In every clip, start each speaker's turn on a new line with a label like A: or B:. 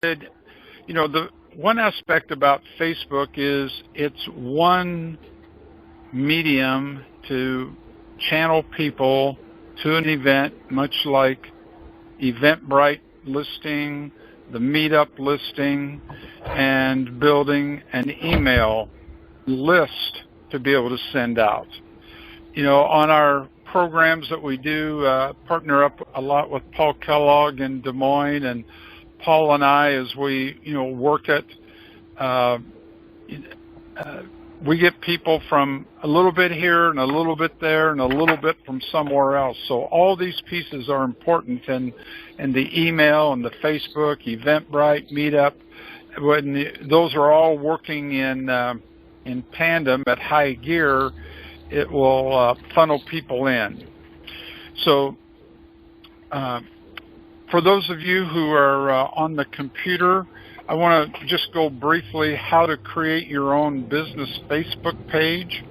A: The one aspect about Facebook is it's one medium to channel people to an event, much like Eventbrite listing, the Meetup listing, and building an email list to be able to send out. On our programs that we do, partner up a lot with Paul Kellogg in Des Moines, and Paul and I, as we, work at, we get people from a little bit here and a little bit there and a little bit from somewhere else. So all these pieces are important, and the email and the Facebook, Eventbrite, Meetup, those are all working in tandem at high gear. It will funnel people in. So for those of you who are on the computer, I want to just go briefly how to create your own business Facebook page.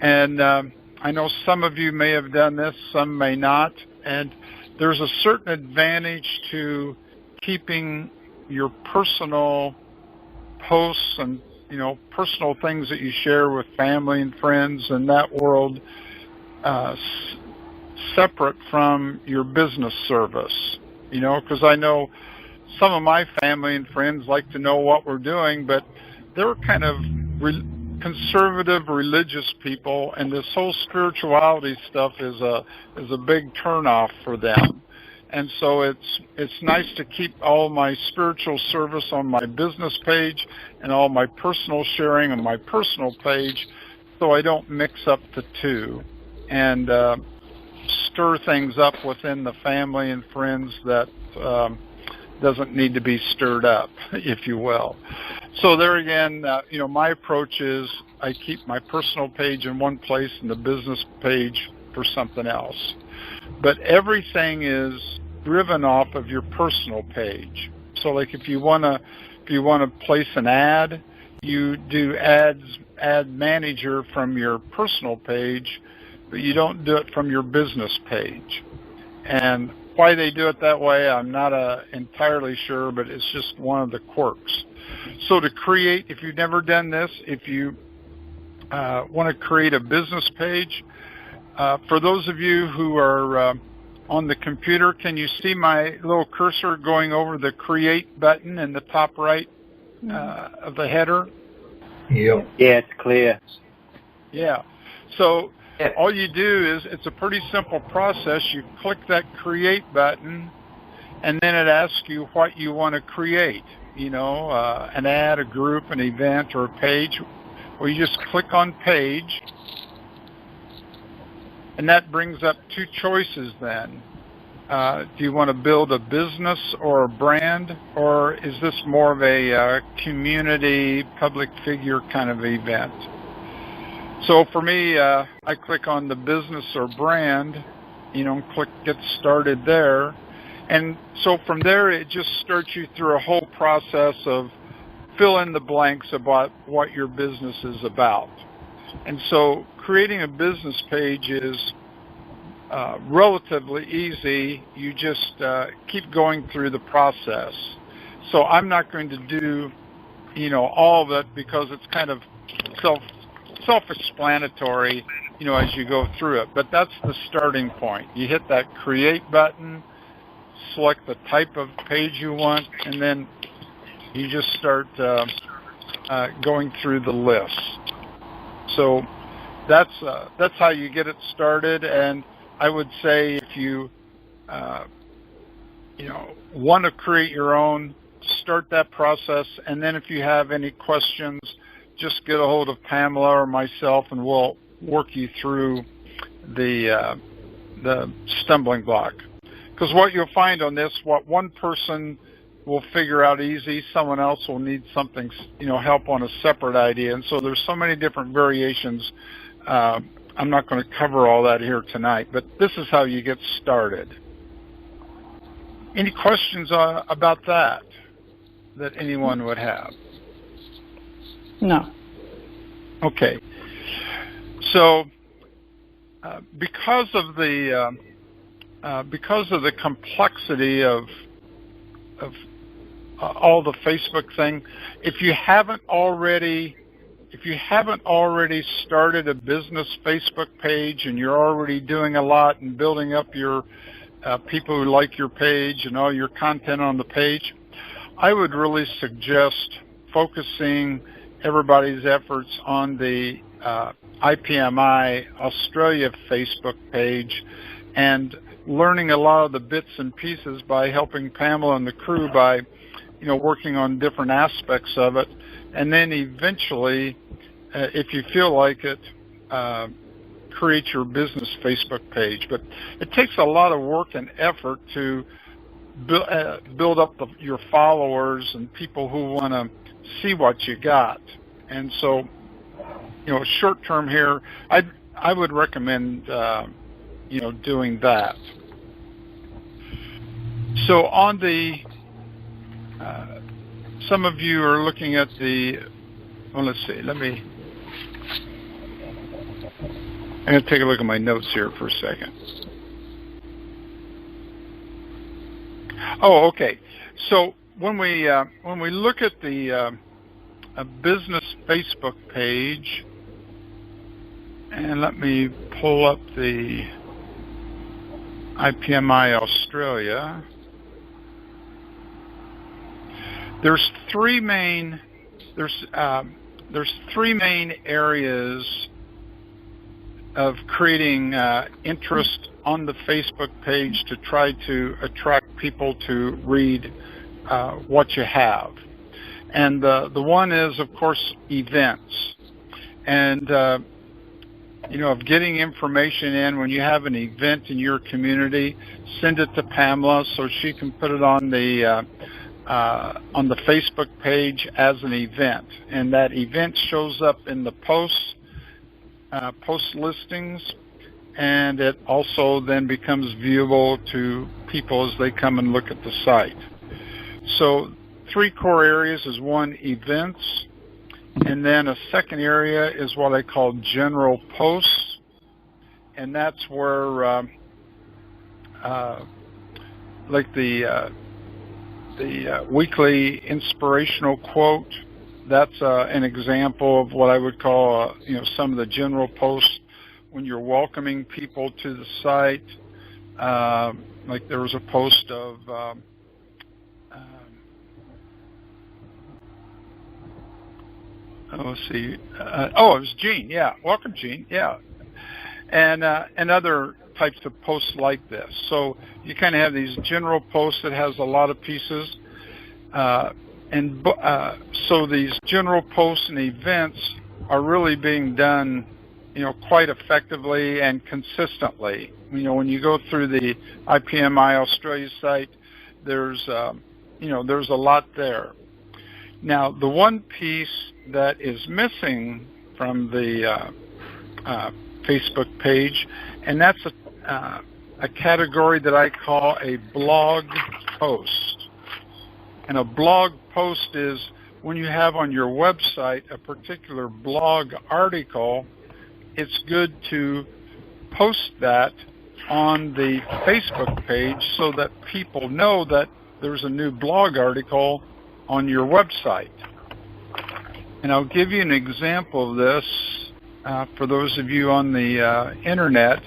A: And I know some of you may have done this, some may not. And there's a certain advantage to keeping your personal posts and personal things that you share with family and friends and that world separate from your business service, because I know some of my family and friends like to know what we're doing, but they're kind of conservative religious people, and this whole spirituality stuff is a big turnoff for them. And so it's nice to keep all my spiritual service on my business page and all my personal sharing on my personal page, so I don't mix up the two and stir things up within the family and friends that doesn't need to be stirred up, if you will. So there again, my approach is I keep my personal page in one place and the business page for something else. But everything is driven off of your personal page. So like if you want to place an ad, you do ad manager from your personal page, but you don't do it from your business page. And why they do it that way, I'm not entirely sure, but it's just one of the quirks. So to create, if you've never done this, if you want to create a business page, for those of you who are on the computer, can you see my little cursor going over the create button in the top right of the header?
B: Yep.
C: Yeah, it's clear.
A: Yeah. So all you do is, it's a pretty simple process. You click that create button, and then it asks you what you want to create. An ad, a group, an event, or a page. Well, you just click on page, and that brings up two choices then. Do you want to build a business or a brand, or is this more of a community, public figure kind of event? So for me, I click on the business or brand, click get started there. And so from there, it just starts you through a whole process of fill in the blanks about what your business is about. And so creating a business page is relatively easy. You just keep going through the process. So I'm not going to do, all of it, because it's kind of self-explanatory, as you go through it. But that's the starting point. You hit that create button, select the type of page you want, and then you just start going through the list. So that's how you get it started. And I would say if you want to create your own, start that process. And then if you have any questions, just get a hold of Pamela or myself, and we'll work you through the stumbling block. Because what you'll find on this, what one person will figure out easy, someone else will need something, help on a separate idea. And so there's so many different variations. I'm not going to cover all that here tonight, but this is how you get started. Any questions about that anyone would have?
D: No.
A: Okay. So because of the complexity of all the Facebook thing. If you haven't already started a business Facebook page and you're already doing a lot and building up your people who like your page and all your content on the page, I would really suggest focusing everybody's efforts on the IPMI Australia Facebook page and learning a lot of the bits and pieces by helping Pamela and the crew by, working on different aspects of it. And then eventually, if you feel like it, create your business Facebook page. But it takes a lot of work and effort to build up your followers and people who want to see what you got. And so, short term here, I would recommend doing that. So on the some of you are looking at the, let's see, I'm going to take a look at my notes here for a second. Oh, okay. So when we look at the a business Facebook page, and let me pull up the IPMI Australia. There's three main areas of creating interest on the Facebook page to try to attract people to read what you have. And the one is, of course, events. And, of getting information in when you have an event in your community, send it to Pamela so she can put it on the Facebook page as an event. And that event shows up in the post listings, and it also then becomes viewable to people as they come and look at the site. So 3 core areas is one, events, and then a second area is what I call general posts, and that's where like the weekly inspirational quote. That's an example of what I would call some of the general posts when you're welcoming people to the site. Like there was a post of let's see. It was Gene. Yeah, welcome, Gene. Yeah, and other types of posts like this. So you kind of have these general posts that has a lot of pieces, so these general posts and events are really being done, quite effectively and consistently. When you go through the IPMI Australia site, there's a lot there. Now, the one piece that is missing from the Facebook page, and that's a category that I call a blog post. And a blog post is when you have on your website a particular blog article, it's good to post that on the Facebook page so that people know that there's a new blog article on your website. And I'll give you an example of this for those of you on the internet.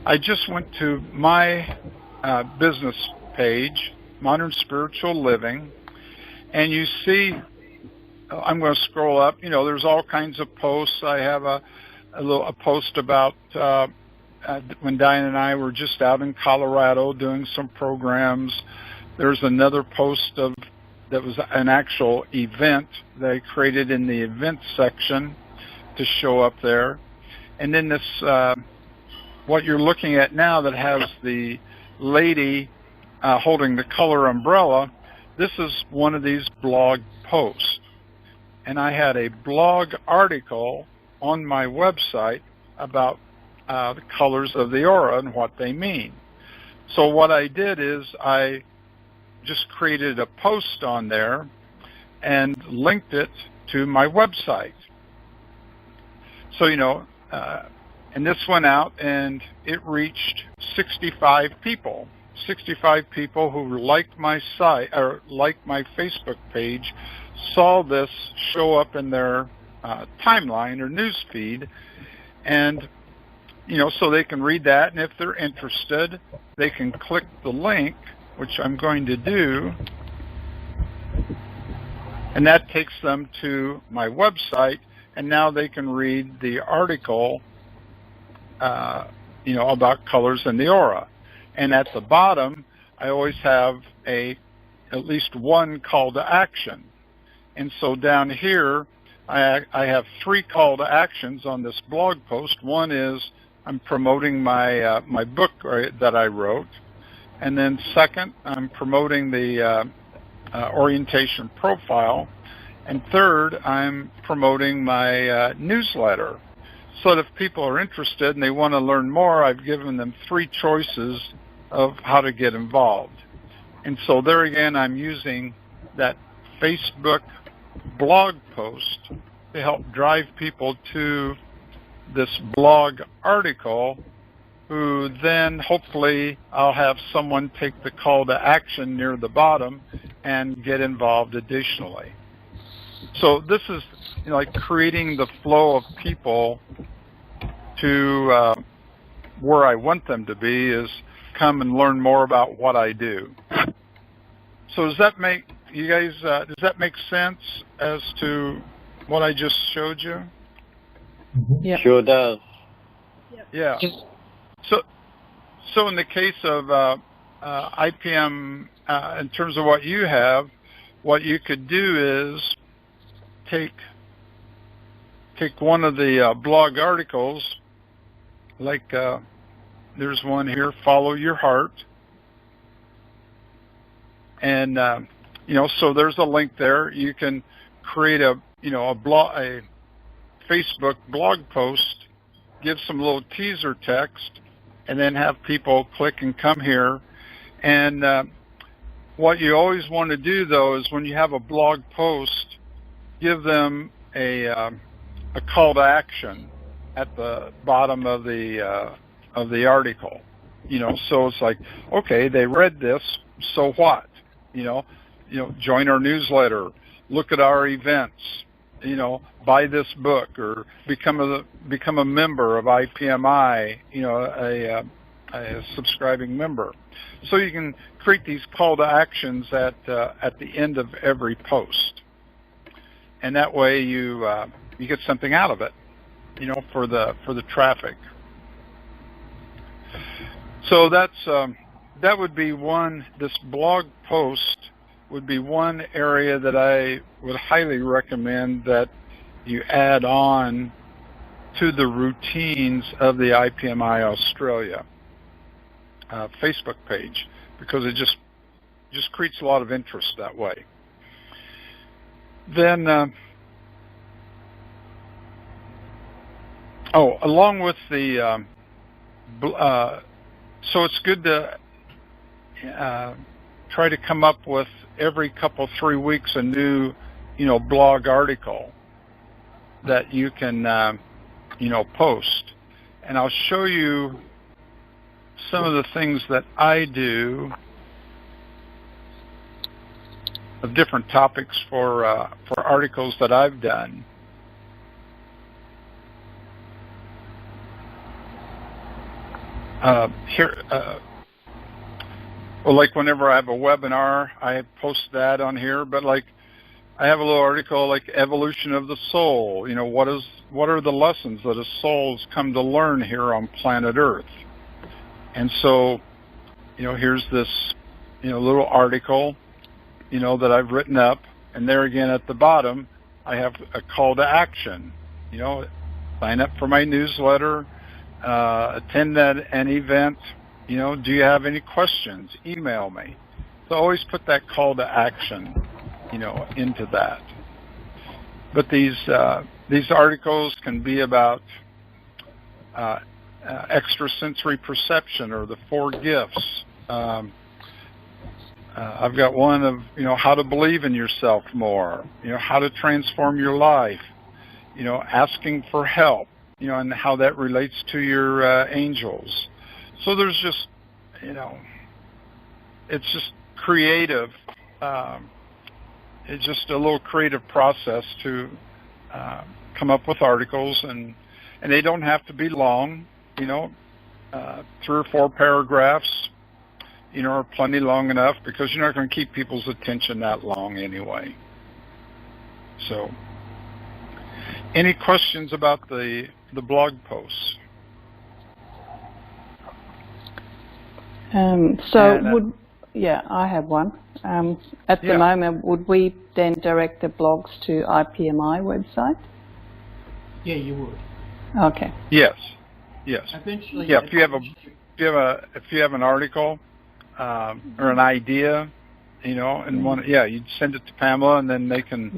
A: I just went to my business page, Modern Spiritual Living, and you see, I'm going to scroll up, there's all kinds of posts. I have a post about when Diane and I were just out in Colorado doing some programs. There's another post that was an actual event that I created in the events section to show up there. And then this, what you're looking at now that has the lady holding the color umbrella, this is one of these blog posts. And I had a blog article on my website about the colors of the aura and what they mean. So what I did is I just created a post on there and linked it to my website. So, and this went out and it reached 65 people. 65 people who liked my site or liked my Facebook page saw this show up in their timeline or news feed, and so they can read that, and if they're interested, they can click the link, which I'm going to do, and that takes them to my website, and now they can read the article, about colors in the aura. And at the bottom, I always have at least one call to action. And so down here, I have 3 call to actions on this blog post. One is I'm promoting my my book that I wrote, and then second, I'm promoting the orientation profile, and third, I'm promoting my newsletter. So that if people are interested and they want to learn more, I've given them 3 choices of how to get involved. And so there again, I'm using that Facebook blog post to help drive people to this blog article, who then hopefully I'll have someone take the call to action near the bottom and get involved additionally. So this is like creating the flow of people to where I want them to be, is come and learn more about what I do. So does that make you guys? Does that make sense as to what I just showed you?
B: Yeah. Sure does.
A: Yeah. So in the case of IPM, in terms of what you have, what you could do is take one of the blog articles, like there's one here, Follow Your Heart, and so there's a link there. You can create a Facebook blog post, give some little teaser text, and then have people click and come here. And what you always want to do, though, is when you have a blog post, give them a call to action at the bottom of the article. So it's like, okay, they read this, so what? Join our newsletter, look at our events, buy this book, or become a member of IPMI, a subscribing member. So you can create these call to actions at the end of every post, and that way you get something out of it, for the traffic. So that would be one. This blog post would be one area that I would highly recommend that you add on to the routines of the IPMI Australia Facebook page, because it just creates a lot of interest that way. Then, along with the, so it's good to try to come up with every 3 weeks a new, blog article that you can, post. And I'll show you some of the things that I do of different topics for articles that I've done. Like whenever I have a webinar, I post that on here. But like, I have a little article like Evolution of the Soul. What are the lessons that a soul's come to learn here on planet Earth? And so, here's this, little article, that I've written up. And there again at the bottom, I have a call to action. Sign up for my newsletter, attend an event. Do you have any questions? Email me. So always put that call to action, into that. But these articles can be about extrasensory perception, or the 4 gifts. I've got one of, how to believe in yourself more, how to transform your life, asking for help, and how that relates to your angels. So there's just, it's just creative. It's just a little creative process to come up with articles, and they don't have to be long. 3 or 4 paragraphs, are plenty long enough, because you're not going to keep people's attention that long anyway. So, any questions about the blog posts?
D: I have one. At the moment, would we then direct the blogs to IPMI website?
C: Yeah, you would.
D: Okay.
A: Yes.
C: Eventually.
A: Yeah. If you have an article or an idea, and you'd send it to Pamela, and then they can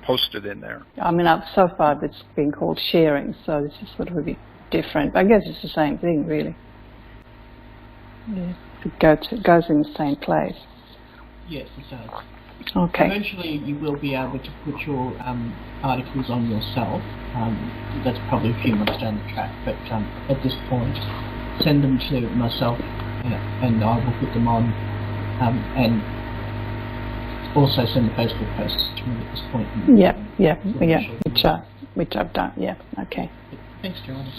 A: post it in there.
D: I mean, so far it's been called sharing, so this is sort of a bit different. I guess it's the same thing, really. Yeah. It goes in the same place.
C: Yes, it does.
D: Okay.
C: Eventually, you will be able to put your articles on yourself. That's probably a few months down the track, but at this point, send them to myself, and I will put them on, and also send the Facebook posts to me at this point.
D: Which I've done. Yeah. Okay.
C: Thanks, John.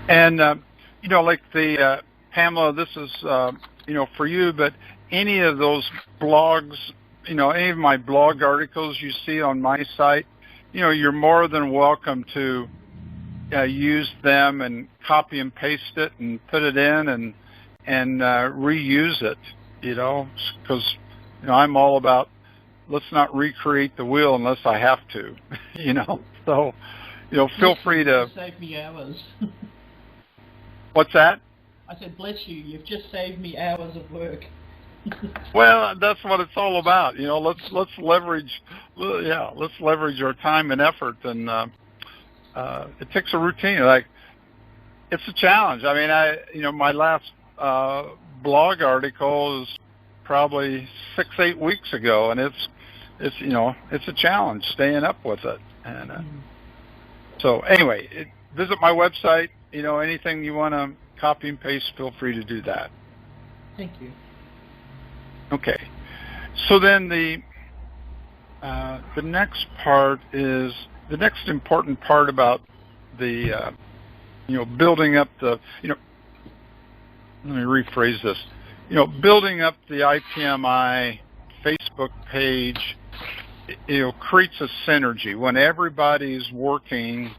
A: And like the Pamela, this is for you, but any of those blogs, any of my blog articles you see on my site, you're more than welcome to use them and copy and paste it and put it in and reuse it, because I'm all about, let's not recreate the wheel unless I have to, So, feel free to
C: save me hours.
A: What's that?
C: I said, bless you. You've just saved me hours of work.
A: Well, that's what it's all about. Let's leverage. Let's leverage our time and effort, and it takes a routine. Like, it's a challenge. I mean, my last blog article is probably 6-8 weeks ago, and it's a challenge staying up with it. And so anyway, visit my website. Anything you want to copy and paste, feel free to do that.
C: Thank you.
A: Okay. So then the next part is the next important part about the building up the let me rephrase this. Building up the IPMI Facebook page, creates a synergy when everybody's working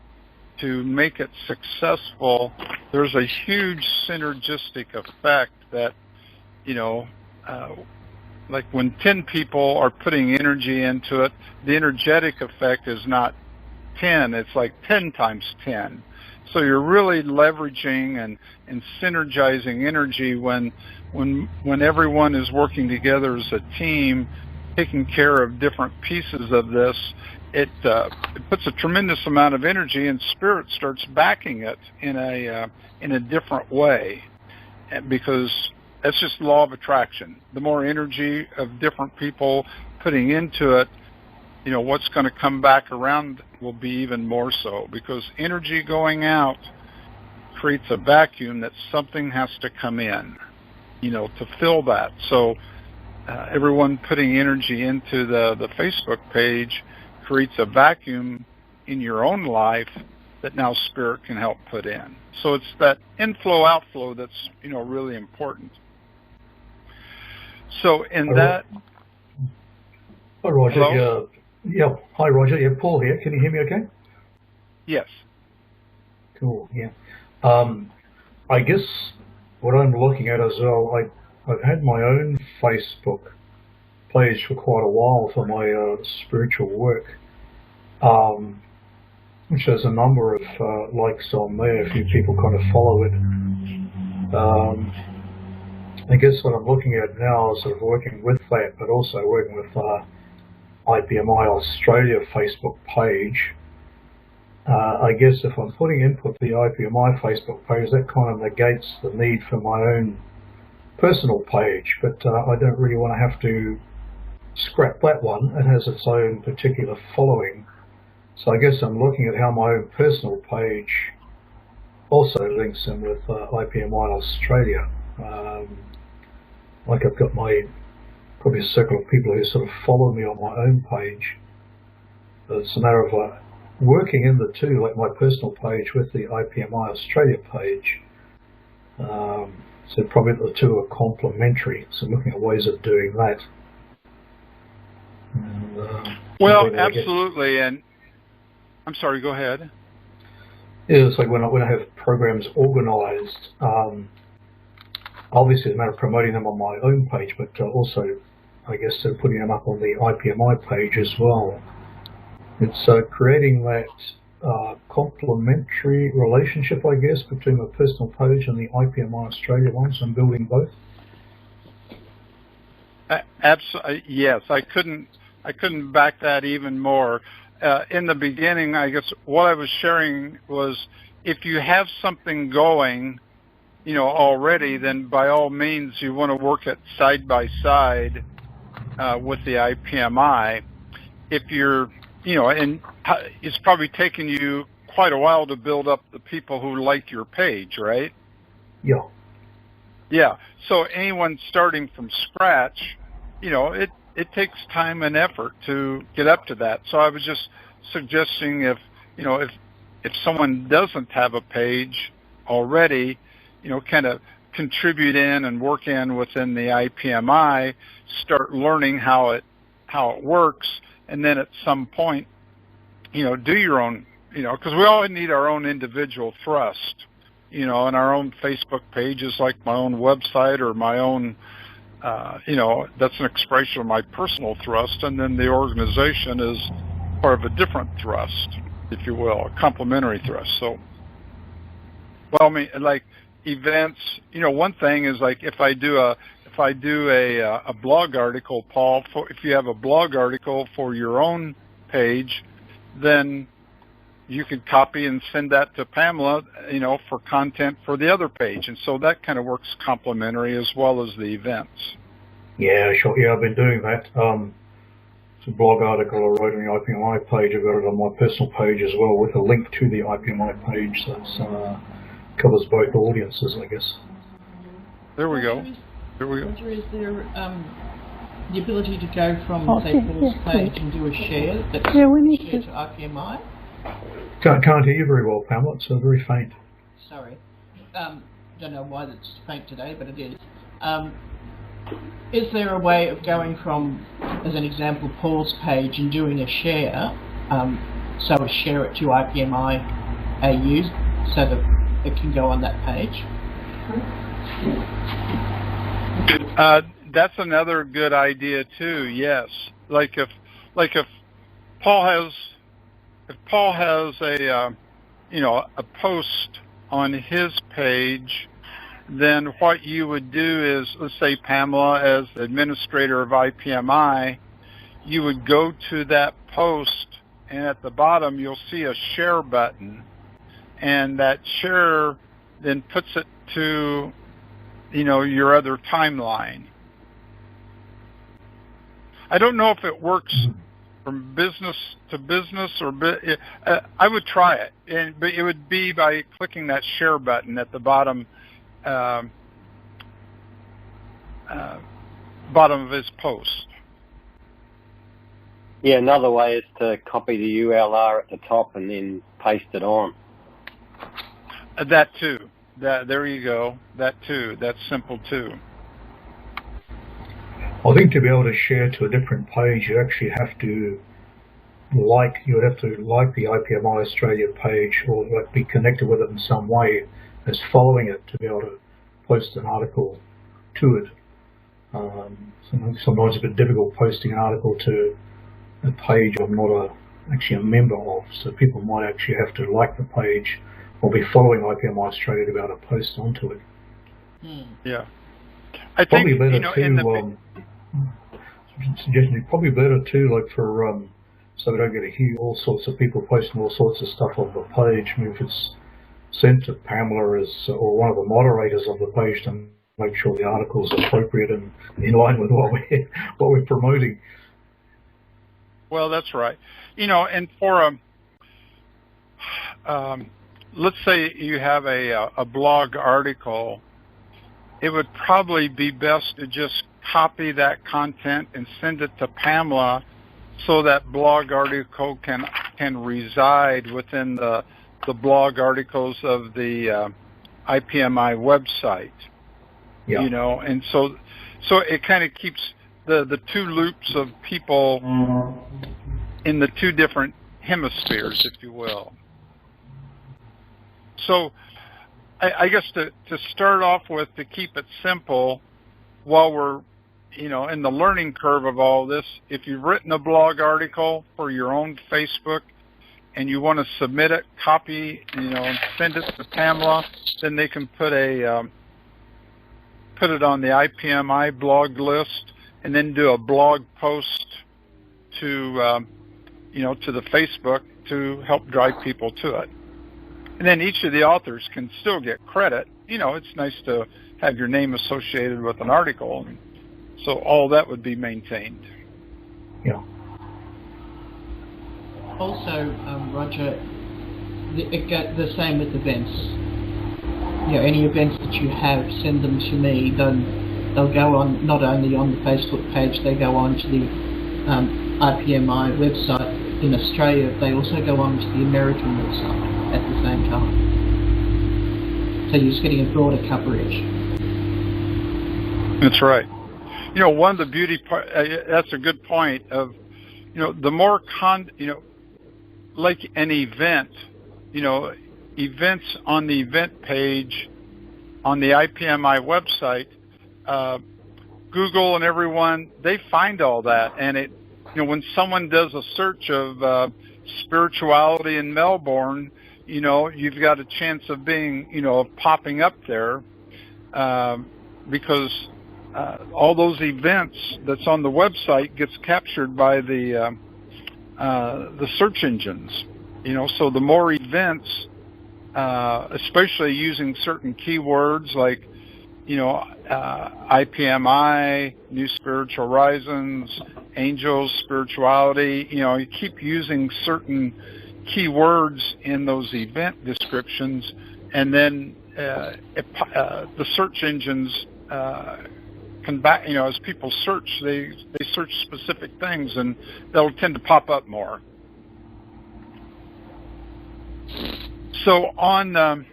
A: to make it successful. There's a huge synergistic effect that, like when 10 people are putting energy into it, the energetic effect is not 10, it's like 10 times 10. So you're really leveraging and synergizing energy when everyone is working together as a team, taking care of different pieces of this. It puts a tremendous amount of energy, and spirit starts backing it in a different way, because that's just law of attraction. The more energy of different people putting into it, what's going to come back around will be even more so, because energy going out creates a vacuum that something has to come in, to fill that. So everyone putting energy into the Facebook page creates a vacuum in your own life that now spirit can help put in. So it's that inflow outflow that's really important. So in that.
E: Hi Roger.
A: Hello?
E: Yeah. Hi Roger. Yeah, Paul here. Can you hear me okay?
A: Yes.
E: Cool. Yeah. I guess what I'm looking at as well, I've had my own Facebook page for quite a while for my spiritual work, which has a number of likes on there. A few people kind of follow it. I guess what I'm looking at now is sort of working with that, but also working with IPMI Australia Facebook page. I guess if I'm putting input the IPMI Facebook page, that kind of negates the need for my own personal page, but I don't really want to have to scrap that one. It has its own particular following. So I guess I'm looking at how my own personal page also links in with IPMI Australia. Like I've got probably a circle of people who sort of follow me on my own page. It's a matter of working in the two, like my personal page with the IPMI Australia page. So probably the two are complementary. So looking at ways of doing that. And,
A: well, absolutely. And I'm sorry, go ahead.
E: Yeah, it's like when I have programs organized, obviously it's a matter of promoting them on my own page, but also, I guess, putting them up on the IPMI page as well. It's creating that complementary relationship, I guess, between my personal page and the IPMI Australia ones, and building both.
A: Absolutely, yes. I couldn't back that even more. In the beginning, I guess what I was sharing was, if you have something going, already, then by all means you want to work it side by side with the IPMI. If you're, and it's probably taken you quite a while to build up the people who like your page, right?
E: Yeah.
A: Yeah. So anyone starting from scratch, it takes time and effort to get up to that. So I was just suggesting if someone doesn't have a page already, kind of contribute in and work in within the IPMI, start learning how it works, and then at some point, do your own, because we all need our own individual thrust, and our own Facebook pages, like my own website or my own, that's an expression of my personal thrust, and then the organization is part of a different thrust, if you will, a complementary thrust. So, well, I mean, like events, one thing is, like, if I do a blog article, Paul, if you have a blog article for your own page, then you could copy and send that to Pamela, for content for the other page. And so that kind of works complementary as well as the events.
E: Yeah, sure. Yeah, I've been doing that. It's a blog article I wrote on the IPMI page. I've got it on my personal page as well, with a link to the IPMI page. So it covers both audiences, I guess.
A: There we go.
C: Roger, is there the ability to go from, say, Paul's page and do a share that's shared to IPMI?
E: Can't hear you very well, Pamela. It's very faint.
C: Sorry. Don't know why it's faint today, but it is. Is there a way of going from, as an example, Paul's page and doing a share, so we share it to IPMI AU so that it can go on that page?
A: That's another good idea too. Yes, like if Paul has a post on his page, then what you would do is, let's say Pamela, as administrator of IPMI, you would go to that post, and at the bottom you'll see a share button, and that share then puts it to your other timeline. I don't know if it works from business to business, or I would try it, but it would be by clicking that share button at the bottom of his post.
B: Yeah, another way is to copy the URL at the top and then paste it on.
A: That too. There you go. That too. That's simple too.
E: I think to be able to share to a different page, you actually have to like the IPMI Australia page, or be connected with it in some way as following it, to be able to post an article to it. Sometimes it's a bit difficult posting an article to a page I'm not actually a member of, so people might actually have to like the page or be following IPMI Australia to be able to post onto it.
A: Yeah. I
E: probably
A: think,
E: better too, suggestion, probably better too, like for so we don't get to hear all sorts of people posting all sorts of stuff on the page. I mean, if it's sent to Pamela or one of the moderators of the page, to make sure the article is appropriate and in line with what we're promoting.
A: Well, that's right. And for let's say you have a blog article, it would probably be best to just copy that content and send it to Pamela so that blog article can reside within the blog articles of the IPMI website.
E: Yeah.
A: You know, and so it kind of keeps the two loops of people in the two different hemispheres, if you will. So I guess to start off with, to keep it simple, while we're, you know, in the learning curve of all this, if you've written a blog article for your own Facebook and you want to submit it, copy, you know, and send it to Pamela, then they can put it on the IPMI blog list and then do a blog post to, you know, to the Facebook to help drive people to it. And then each of the authors can still get credit. You know, it's nice to have your name associated with an article. So all that would be maintained.
E: Yeah.
C: Also, Roger, the same with events. You know, any events that you have, send them to me. They'll go on not only on the Facebook page, they go on to the IPMI website in Australia. They also go on to the American website at the same time. So you're just getting a broader coverage.
A: That's right. You know, one of the beauty part, that's a good point of, you know, the more you know, like an event, you know, events on the event page on the IPMI website, Google and everyone, they find all that. And it, you know, when someone does a search of spirituality in Melbourne, you know, you've got a chance of being, you know, of popping up there because all those events that's on the website gets captured by the search engines. You know, so the more events, especially using certain keywords like, you know, IPMI, New Spiritual Horizons, Angels, Spirituality, you know, you keep using certain keywords in those event descriptions, and then the search engines can back, you know, as people search, they search specific things, and they'll tend to pop up more. So on,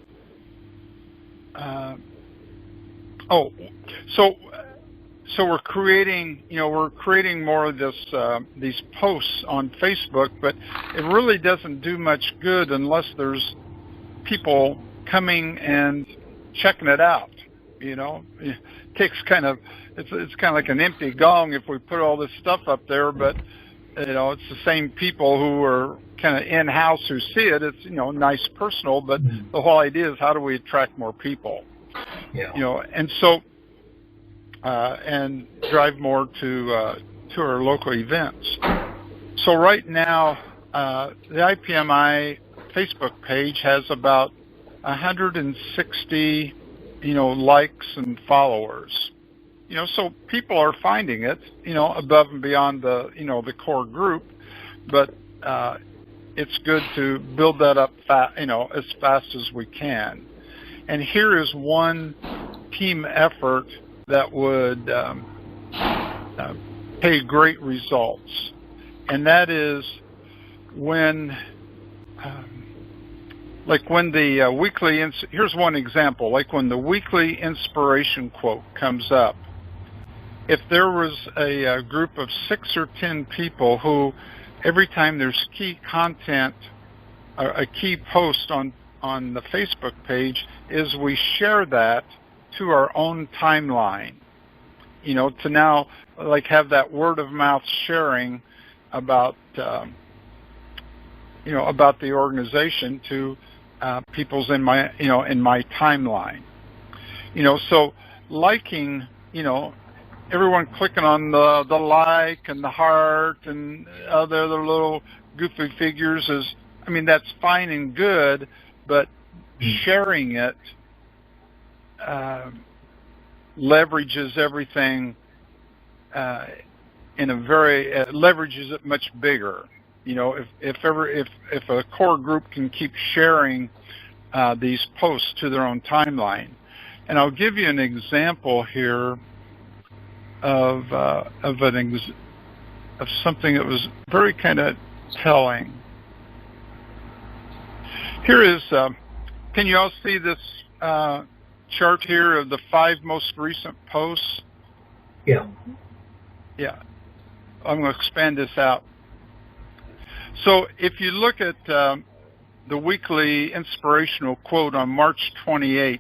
A: so we're creating, you know, we're creating more of this, these posts on Facebook, but it really doesn't do much good unless there's people coming and checking it out. You know, it takes kind of, it's kind of like an empty gong if we put all this stuff up there, but you know, it's the same people who are kind of in-house who see it. It's, you know, nice personal, but the whole idea is how do we attract more people?
E: Yeah.
A: You know, and so and drive more to our local events. So right now, the IPMI Facebook page has about 160, you know, likes and followers. You know, so people are finding it, you know, above and beyond the, you know, the core group, but it's good to build that up, you know, as fast as we can. And here is one team effort that would pay great results, and that is when, like when the weekly, here's one example, like when the weekly inspiration quote comes up, if there was a group of 6 or 10 people who, every time there's key content, a key post on the Facebook page, is we share that to our own timeline, you know, to now like have that word of mouth sharing about, you know, about the organization to people's in my, you know, in my timeline, you know, so liking, you know, everyone clicking on the like and the heart and other little goofy figures is, I mean, that's fine and good, but sharing it leverages everything in a very leverages it much bigger. You know, if a core group can keep sharing these posts to their own timeline. And I'll give you an example here of something that was very kind of telling. Here is, can you all see this chart here of the 5 most recent posts?
E: Yeah.
A: Yeah. I'm going to expand this out. So if you look at the weekly inspirational quote on March 28th,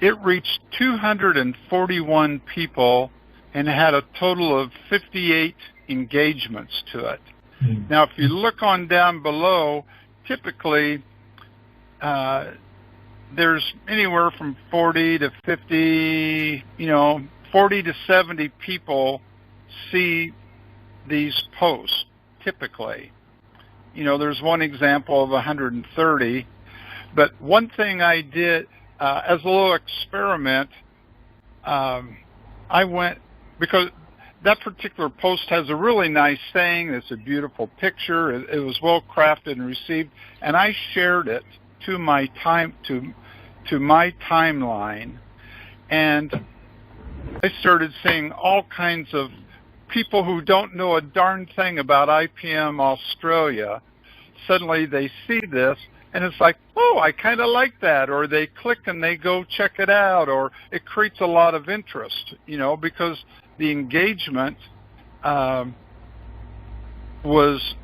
A: it reached 241 people and had a total of 58 engagements to it. Mm-hmm. Now, if you look on down below, typically there's anywhere from 40 to 50, 40 to 70 people see these posts, typically. There's one example of 130. But one thing I did as a little experiment, I went, because that particular post has a really nice saying. It's a beautiful picture. It was well crafted and received, and I shared it to my my timeline, and I started seeing all kinds of people who don't know a darn thing about IPM Australia. Suddenly they see this, and it's like, oh, I kind of like that, or they click and they go check it out, or it creates a lot of interest, because the engagement was,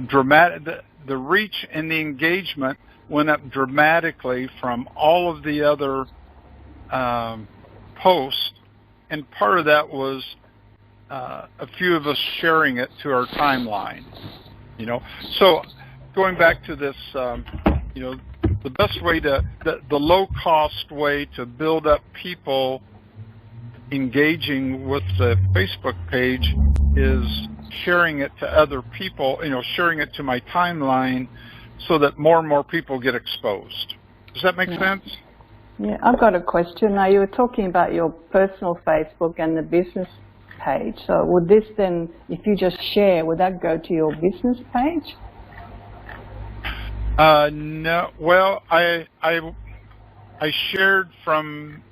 A: dramatic. The reach and the engagement went up dramatically from all of the other posts, and part of that was a few of us sharing it to our timeline. So going back to this, the best way the low-cost way to build up people engaging with the Facebook page is sharing it to other people, sharing it to my timeline so that more and more people get exposed. Does that make sense?
D: Yeah, I've got a question. Now, you were talking about your personal Facebook and the business page. So would this then, if you just share, would that go to your business page?
A: No. Well, I shared from,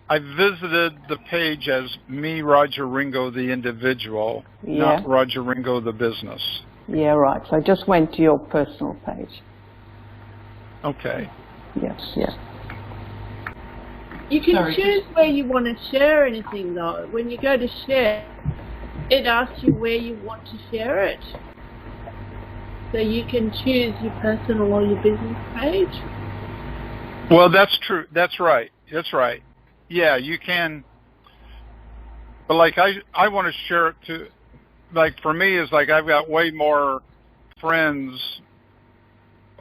A: I visited the page as me, Roger Ringo, the individual, not Roger Ringo, the business.
D: Yeah, right. So I just went to your personal page.
A: Okay.
D: Yes, yeah.
F: You can choose where you want to share anything, though. When you go to share, it asks you where you want to share it. So you can choose your personal or your business page.
A: Well, that's true. That's right. That's right. Yeah, you can. But like I want to share it to, like for me, it's like I've got way more friends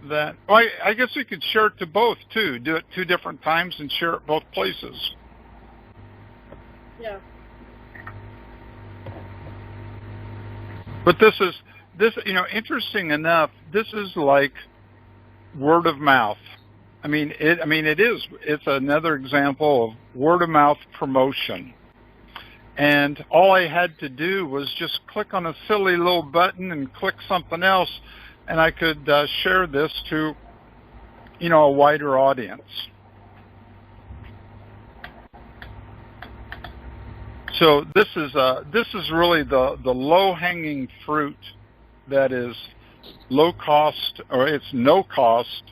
A: that, well, I guess we could share it to both too. Do it 2 different times and share it both places.
F: Yeah.
A: But this, interesting enough, this is like word of mouth. It's another example of word of mouth promotion. And all I had to do was just click on a silly little button and click something else, and I could share this to, a wider audience. So this is really the low-hanging fruit that is low cost, or it's no cost,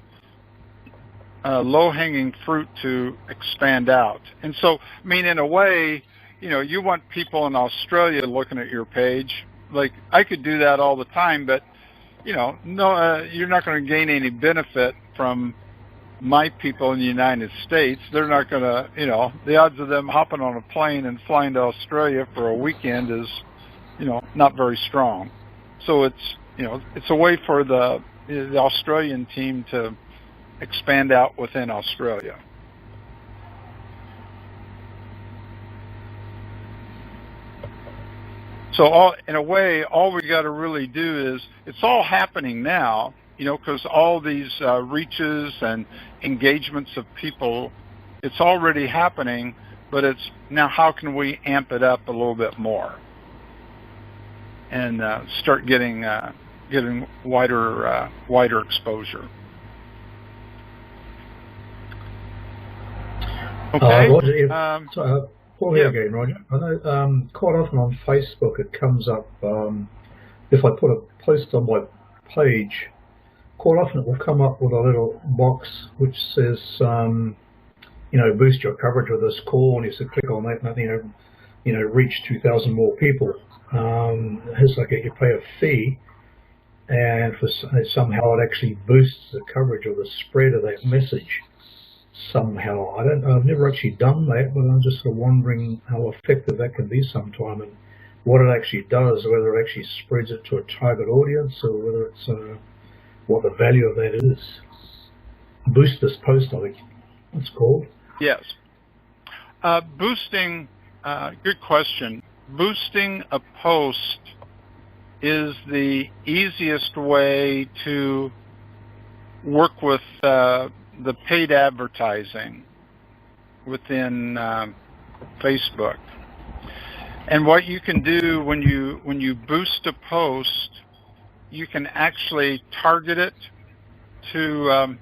A: low-hanging fruit to expand out. And so, in a way, you want people in Australia looking at your page. Like, I could do that all the time, but, no, you're not going to gain any benefit from my people in the United States. They're not going to, the odds of them hopping on a plane and flying to Australia for a weekend is, not very strong. So it's a way for the Australian team to expand out within Australia. So in a way, all we got to really do is, it's all happening now, because all these reaches and engagements of people, it's already happening, but it's now how can we amp it up a little bit more and start getting getting wider exposure. Okay.
E: Roger, Paul here again, Roger. I know quite often on Facebook it comes up, if I put a post on my page, quite often it will come up with a little box which says, boost your coverage with this call, and you should click on that, and reach 2,000 more people. It's like you pay a fee, and somehow it actually boosts the coverage or the spread of that message. Somehow, I've never actually done that, but I'm just sort of wondering how effective that can be sometime, and what it actually does, whether it actually spreads it to a target audience, or whether it's what the value of that is. Boost this post, I think it's called.
A: Yes. Boosting, good question. Boosting a post is the easiest way to work with the paid advertising within Facebook. And what you can do when you boost a post, you can actually target it to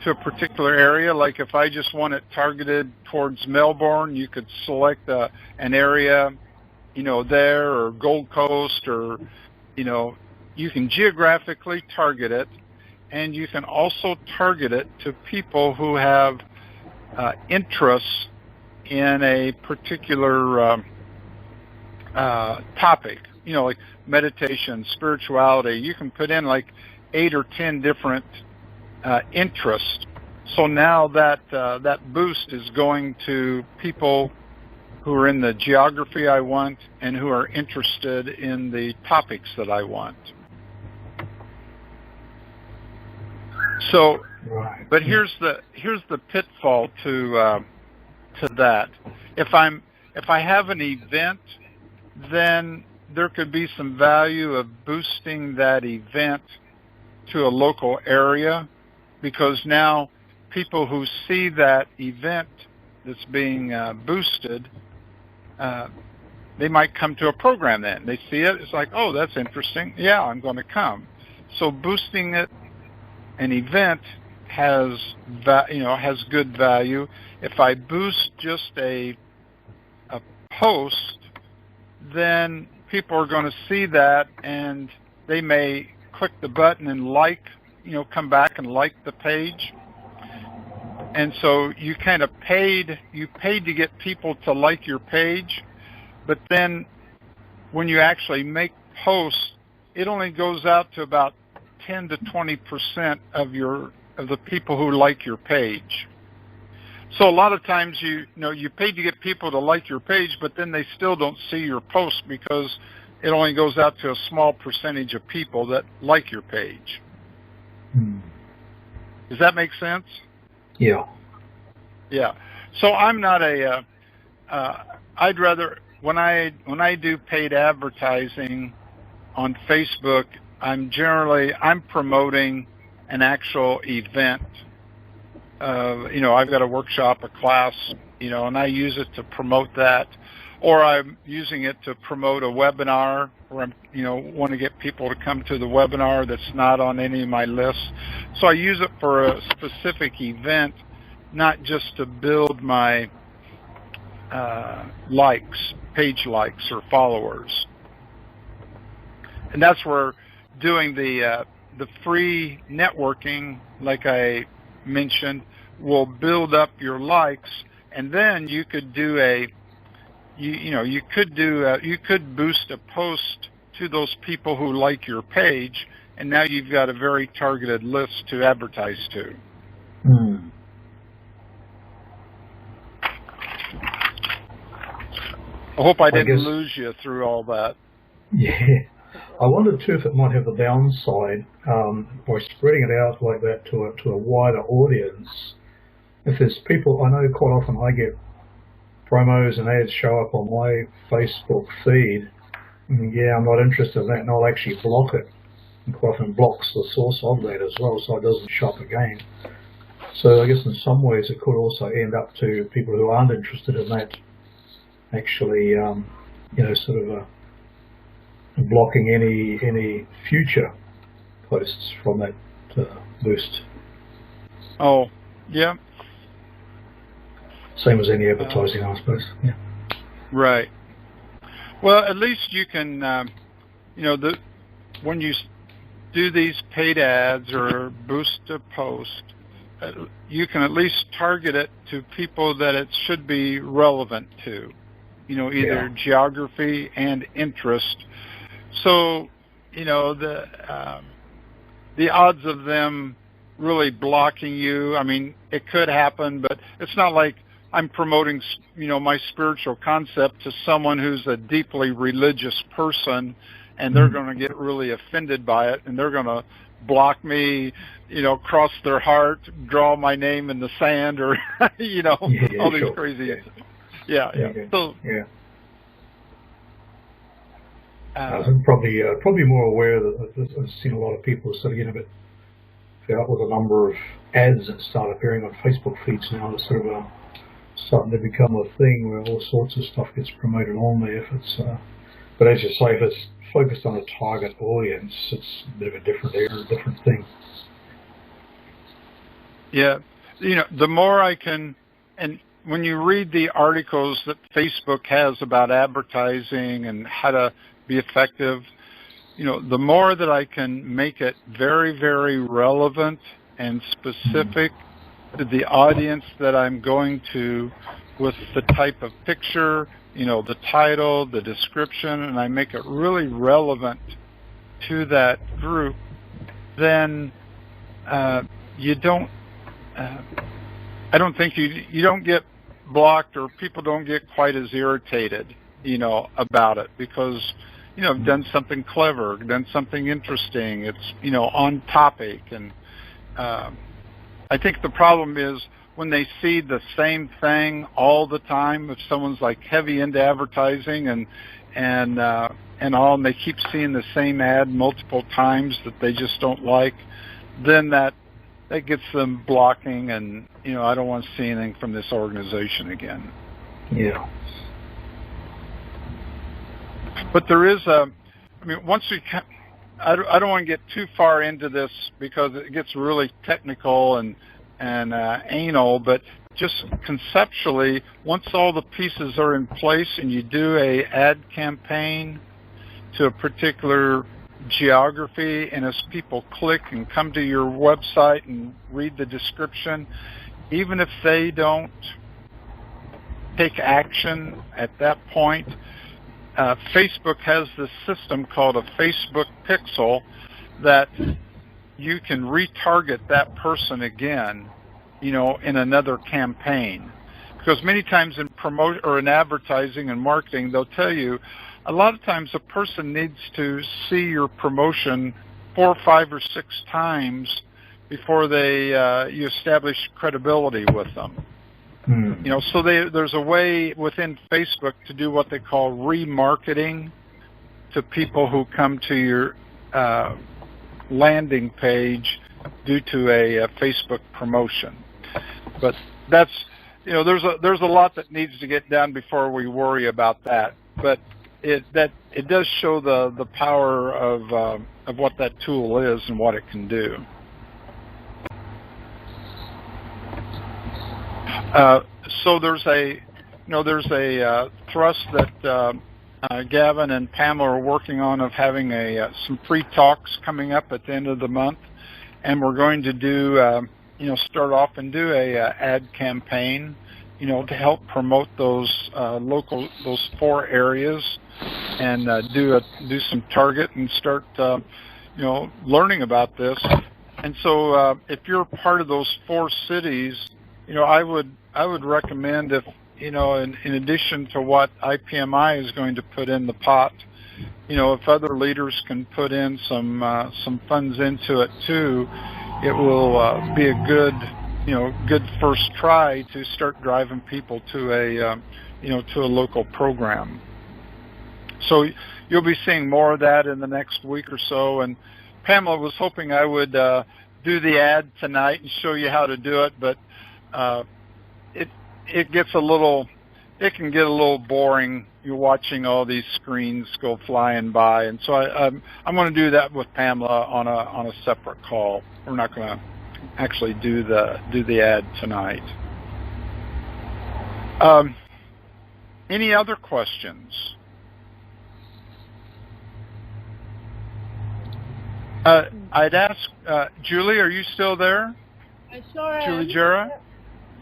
A: a particular area. Like if I just want it targeted towards Melbourne, you could select an area, there, or Gold Coast, or you can geographically target it. And you can also target it to people who have interests in a particular topic, like meditation, spirituality. You can put in like 8 or 10 different interests. So now that boost is going to people who are in the geography I want and who are interested in the topics that I want. So, but here's the pitfall to that. If I have an event, then there could be some value of boosting that event to a local area, because now people who see that event that's being boosted, they might come to a program then. They see it, it's like, oh, that's interesting. Yeah, I'm going to come. So boosting an event has good value. If I boost just a post, then people are going to see that, and they may click the button and come back and like the page. And so you kind of paid to get people to like your page, but then when you actually make posts, it only goes out to about 10 to 20% of the people who like your page. So a lot of times you paid to get people to like your page, but then they still don't see your post because it only goes out to a small percentage of people that like your page. Does that make sense?
E: Yeah.
A: Yeah. So I'm not I'd rather, when I do paid advertising on Facebook, I'm promoting an actual event. I've got a workshop, a class, and I use it to promote that, or I'm using it to promote a webinar, or want to get people to come to the webinar that's not on any of my lists. So I use it for a specific event, not just to build my page likes or followers. And that's where doing the free networking, like I mentioned, will build up your likes, and then you could do you could boost a post to those people who like your page, and now you've got a very targeted list to advertise to. I hope I didn't lose you through all that.
E: Yeah. I wondered too if it might have a downside by spreading it out like that to a wider audience. If there's people, I know quite often I get promos and ads show up on my Facebook feed, and I'm not interested in that, and I'll actually block it. And quite often blocks the source of that as well, so it doesn't shop again. So I guess in some ways it could also end up to people who aren't interested in that actually, blocking any future posts from that boost.
A: Oh, yeah.
E: Same as any advertising, I suppose. Yeah.
A: Right. Well, at least you can, when you do these paid ads or boost a post, you can at least target it to people that it should be relevant to, either geography and interest. So, the odds of them really blocking you, I mean, it could happen, but it's not like I'm promoting, my spiritual concept to someone who's a deeply religious person, and they're going to get really offended by it, and they're going to block me, cross their heart, draw my name in the sand, or all these crazy. Yeah. So.
E: Yeah. I'm probably more aware that I've seen a lot of people sort of get a bit fed up with a number of ads that start appearing on Facebook feeds now. It's sort of starting to become a thing where all sorts of stuff gets promoted on there. If it's, but as you say, if it's focused on a target audience, it's a bit of a different area, a different thing.
A: Yeah, the more I can, and when you read the articles that Facebook has about advertising and how to be effective, the more that I can make it very, very relevant and specific to the audience that I'm going to with the type of picture, the title, the description, and I make it really relevant to that group, then you don't, I don't think you don't get blocked, or people don't get quite as irritated, about it, because I've done something clever, done something interesting. It's, on topic. And I think the problem is when they see the same thing all the time, if someone's like heavy into advertising and all, and they keep seeing the same ad multiple times that they just don't like, then that gets them blocking, and, I don't want to see anything from this organization again.
E: Yeah.
A: But there is once we, I don't want to get too far into this because it gets really technical and anal, but just conceptually, once all the pieces are in place and you do a ad campaign to a particular geography, and as people click and come to your website and read the description, even if they don't take action at that point, Facebook has this system called a Facebook Pixel that you can retarget that person again, in another campaign. Because many times in advertising and marketing, they'll tell you a lot of times a person needs to see your promotion 4, 5, or 6 times before you establish credibility with them. So there's a way within Facebook to do what they call remarketing to people who come to your landing page due to a Facebook promotion. But that's, there's a lot that needs to get done before we worry about that. But it does show the power of what that tool is and what it can do. So there's a thrust that Gavin and Pamela are working on of having some free talks coming up at the end of the month, and we're going to do start off and do a ad campaign, to help promote those 4 areas, and do some target and start learning about this. And so if you're part of those 4 cities, I would recommend, if in addition to what IPMI is going to put in the pot, if other leaders can put in some funds into it too, it will be a good first try to start driving people to a local program. So you'll be seeing more of that in the next week or so. And Pamela was hoping I would do the ad tonight and show you how to do it, but it gets a little it can get a little boring. You're watching all these screens go flying by, and so I'm going to do that with Pamela on a separate call. We're not going to actually do the ad tonight. Any other questions? I'd ask Julie. Are you still there?
F: I sure am.
A: Julie Jarrah?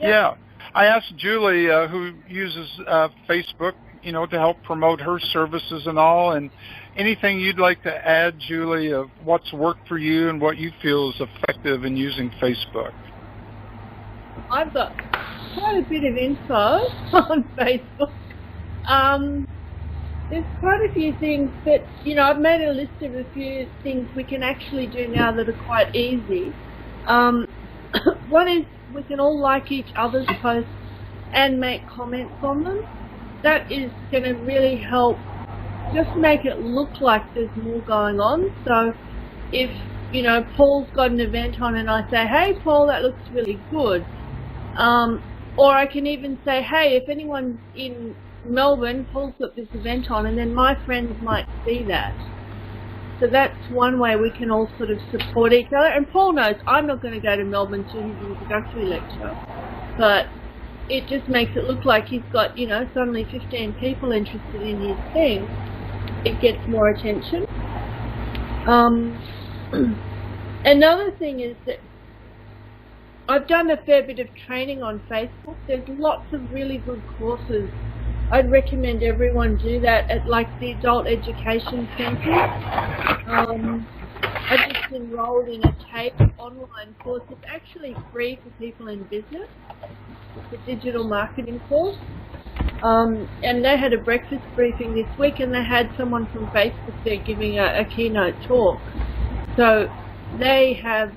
F: Yep.
A: Yeah. I asked Julie, who uses Facebook, to help promote her services and all, and anything you'd like to add, Julie, of what's worked for you and what you feel is effective in using Facebook?
F: I've got quite a bit of info on Facebook. There's quite a few things that, I've made a list of a few things we can actually do now that are quite easy. One is we can all like each other's posts and make comments on them. That is going to really help just make it look like there's more going on. So if, Paul's got an event on and I say, hey, Paul, that looks really good. Or I can even say, hey, if anyone's in Melbourne, Paul's got this event on, and then my friends might see that. So that's one way we can all sort of support each other. And Paul knows I'm not going to go to Melbourne to his introductory lecture, but it just makes it look like he's got, suddenly 15 people interested in his thing. It gets more attention. Another thing is that I've done a fair bit of training on Facebook. There's lots of really good courses. I'd recommend everyone do that at the Adult Education Centre. I just enrolled in a TAPE online course. It's actually free for people in business. It's a digital marketing course. And they had a breakfast briefing this week, and they had someone from Facebook there giving a keynote talk. So they have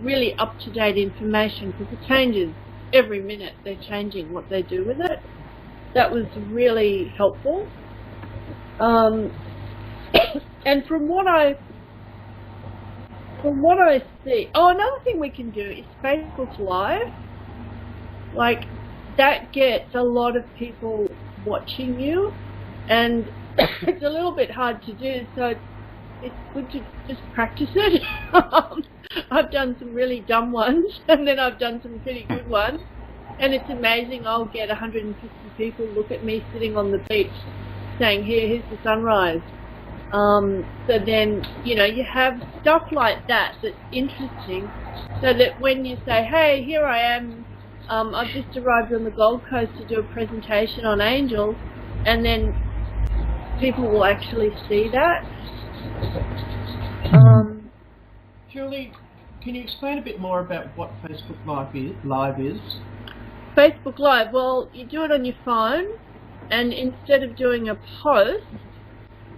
F: really up-to-date information, because it changes every minute. They're changing what they do with it. That was really helpful. And from what I see, another thing we can do is Facebook Live. That gets a lot of people watching you, and it's a little bit hard to do, so it's good to just practice it. I've done some really dumb ones, and then I've done some pretty good ones, and it's amazing. I'll get 150 people look at me sitting on the beach saying, here's the sunrise. So then, you have stuff like that that's interesting, so that when you say, hey, here I am, I've just arrived on the Gold Coast to do a presentation on angels, and then people will actually see that.
C: Julie, can you explain a bit more about what Facebook Live is?
F: Facebook Live, well, you do it on your phone, and instead of doing a post,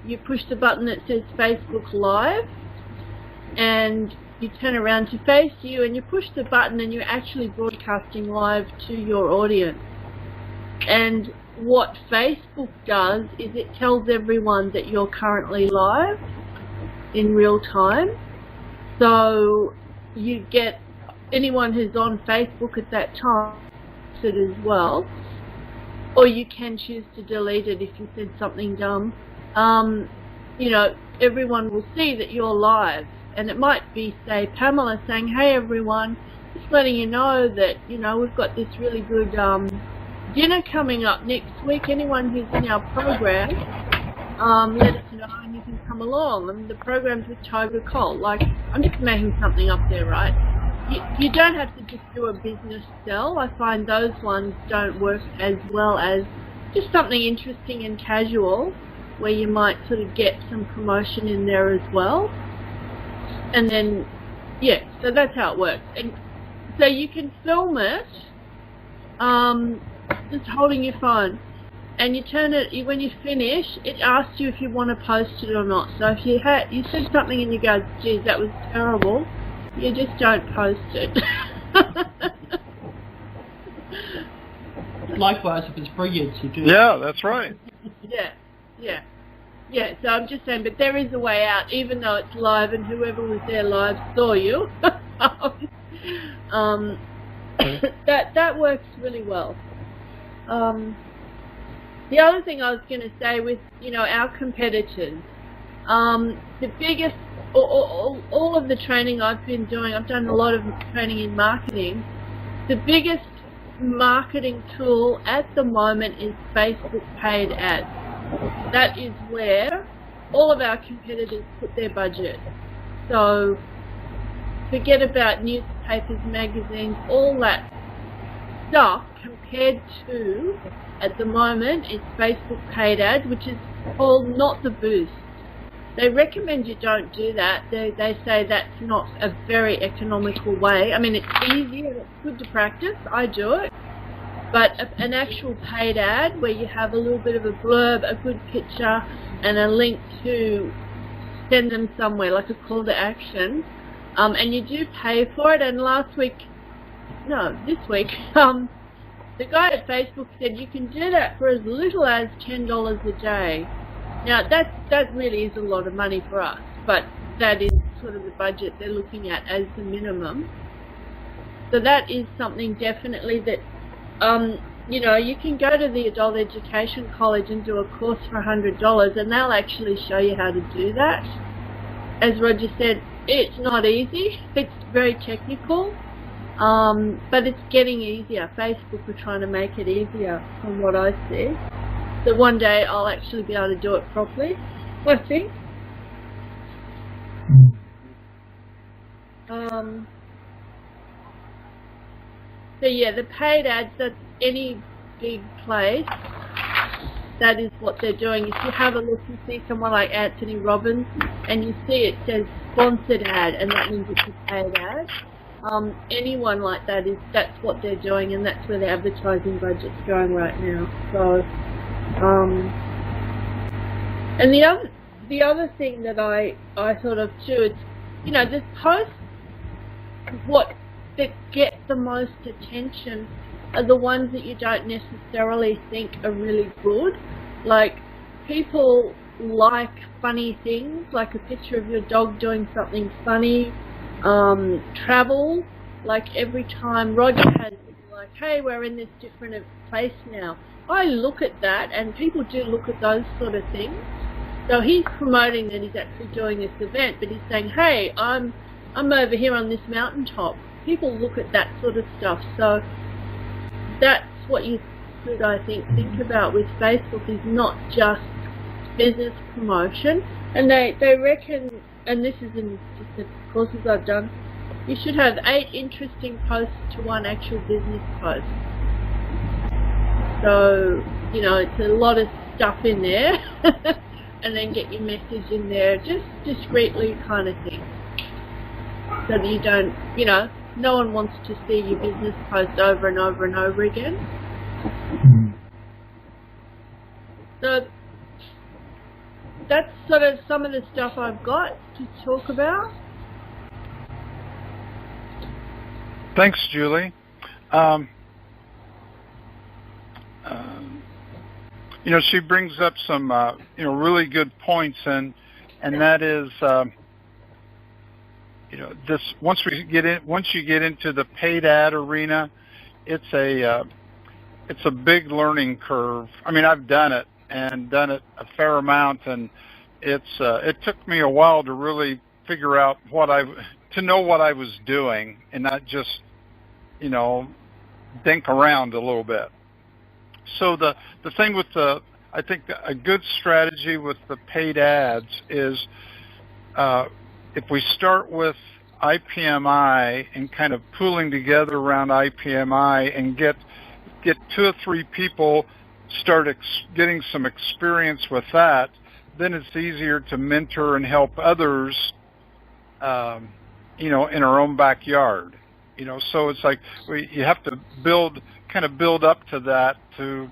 F: you push the button that says Facebook Live, and you turn around to face you, and you push the button, and you're actually broadcasting live to your audience. And what Facebook does is it tells everyone that you're currently live in real time. So you get anyone who's on Facebook at that time it as well, or you can choose to delete it if you said something dumb. Everyone will see that you're live, and it might be, say, Pamela saying, hey everyone, just letting you know that, we've got this really good dinner coming up next week. Anyone who's in our program, let us know and you can come along. And the program's with Toga Cole. I'm just making something up there, right? You don't have to just do a business sell. I find those ones don't work as well as just something interesting and casual, where you might sort of get some promotion in there as well. And then, so that's how it works. And so you can film it, just holding your phone, and you turn it, when you finish, it asks you if you want to post it or not. So if you said something and you go, geez, that was terrible, you just don't post it.
C: Likewise, if it's brilliant, you do.
A: Yeah, that's right.
F: Yeah, so I'm just saying, but there is a way out, even though it's live and whoever was there live saw you.
A: Mm-hmm.
F: That works really well. The other thing I was going to say with, our competitors, the biggest, all of the training I've been doing, I've done a lot of training in marketing. The biggest marketing tool at the moment is Facebook paid ads. That is where all of our competitors put their budget. So forget about newspapers, magazines, all that stuff compared to, at the moment, it's Facebook paid ads, which is called not the boost. They recommend you don't do that. They say that's not a very economical way. I mean, it's easy and it's good to practice. I do it. But an actual paid ad where you have a little bit of a blurb, a good picture, and a link to send them somewhere, like a call to action, and you do pay for it. And this week, the guy at Facebook said you can do that for as little as $10 a day. Now that really is a lot of money for us, but that is sort of the budget they're looking at as the minimum. So that is something definitely that, you can go to the Adult Education College and do a course for $100 and they'll actually show you how to do that. As Roger said, it's not easy, it's very technical, but it's getting easier. Facebook are trying to make it easier from what I see. So one day I'll actually be able to do it properly, I think. So yeah, the paid ads, that's any big place, that is what they're doing. If you have a look and see someone like Anthony Robbins and you see it says sponsored ad, and that means it's a paid ad. Anyone like that, that's what they're doing, and that's where the advertising budget's going right now. So, and the other thing that I thought of too, it's, this post, that get the most attention are the ones that you don't necessarily think are really good. Like, people like funny things, like a picture of your dog doing something funny, travel, like every time Roger has, like, hey, we're in this different place now. I look at that, and people do look at those sort of things. So he's promoting that he's actually doing this event, but he's saying, hey, I'm over here on this mountaintop. People look at that sort of stuff. So that's what you should, I think about with Facebook, is not just business promotion. And they reckon, and this is in just the courses I've done, you should have 8 interesting posts to 1 actual business post. So, it's a lot of stuff in there. And then get your message in there, just discreetly kind of thing. So that you don't, no one wants to see your business post over and over and over again. So that's sort of some of the stuff I've got to talk about.
A: Thanks, Julie. She brings up some, really good points, and that is, this once you get into the paid ad arena, it's a big learning curve. I mean, I've done it a fair amount, and it took me a while to really figure out to know what I was doing, and not just think around a little bit. So the thing with I think a good strategy with the paid ads is, if we start with IPMI and kind of pooling together around IPMI and get 2 or 3 people start getting some experience with that, then it's easier to mentor and help others, in our own backyard. So it's like you have to build up to that to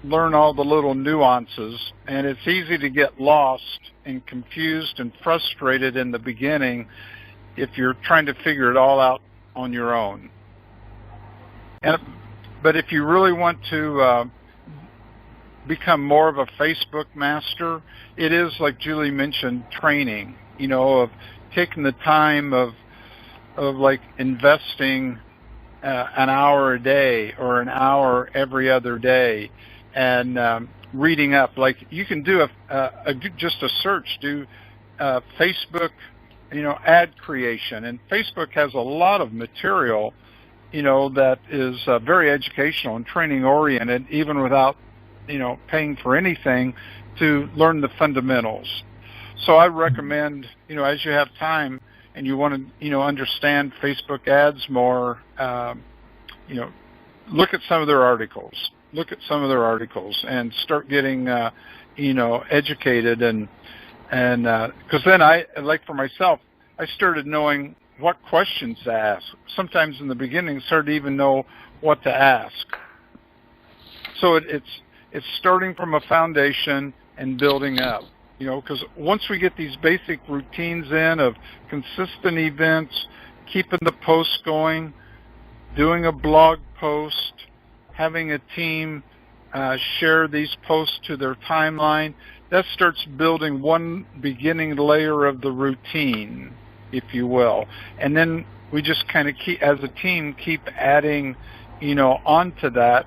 A: learn all the little nuances, and it's easy to get lost and confused and frustrated in the beginning if you're trying to figure it all out on your own. But if you really want to become more of a Facebook master, it is, like Julie mentioned, training, of taking the time of like investing an hour a day or an hour every other day, and reading up. Like you can do just a search, do Facebook, ad creation, and Facebook has a lot of material, that is very educational and training oriented, even without, paying for anything, to learn the fundamentals. So I recommend, as you have time and you want to, understand Facebook ads more, look at some of their articles. Look at some of their articles and start getting, educated, and because then like for myself, I started knowing what questions to ask. Sometimes in the beginning, started to even know what to ask. So it's starting from a foundation and building up. Because once we get these basic routines in of consistent events, keeping the posts going, doing a blog post, having a team share these posts to their timeline, that starts building one beginning layer of the routine, if you will. And then we just kind of keep, as a team, keep adding, onto that.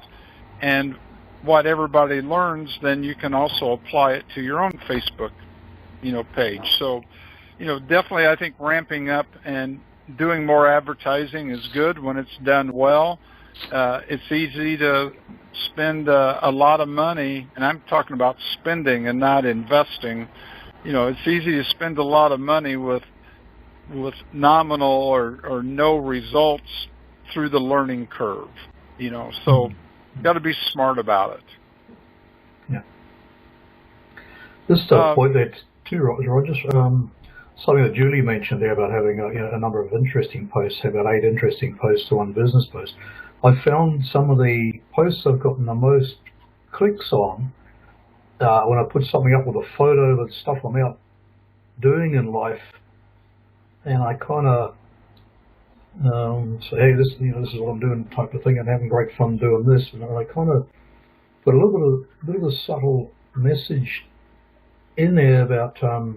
A: And what everybody learns, then you can also apply it to your own Facebook, page. So, definitely I think ramping up and doing more advertising is good when it's done well. It's easy to spend a lot of money, and I'm talking about spending and not investing. It's easy to spend a lot of money with nominal or no results through the learning curve. So got to be smart about it.
E: Yeah. Just a point there too, Roger. Something that Julie mentioned there about having a number of interesting posts, about 8 interesting posts to one business post. I found some of the posts I've gotten the most clicks on when I put something up with a photo of stuff I'm out doing in life, and I kind of say, hey, this is what I'm doing, type of thing, and having great fun doing this, and I kind of put a bit of a subtle message in there about how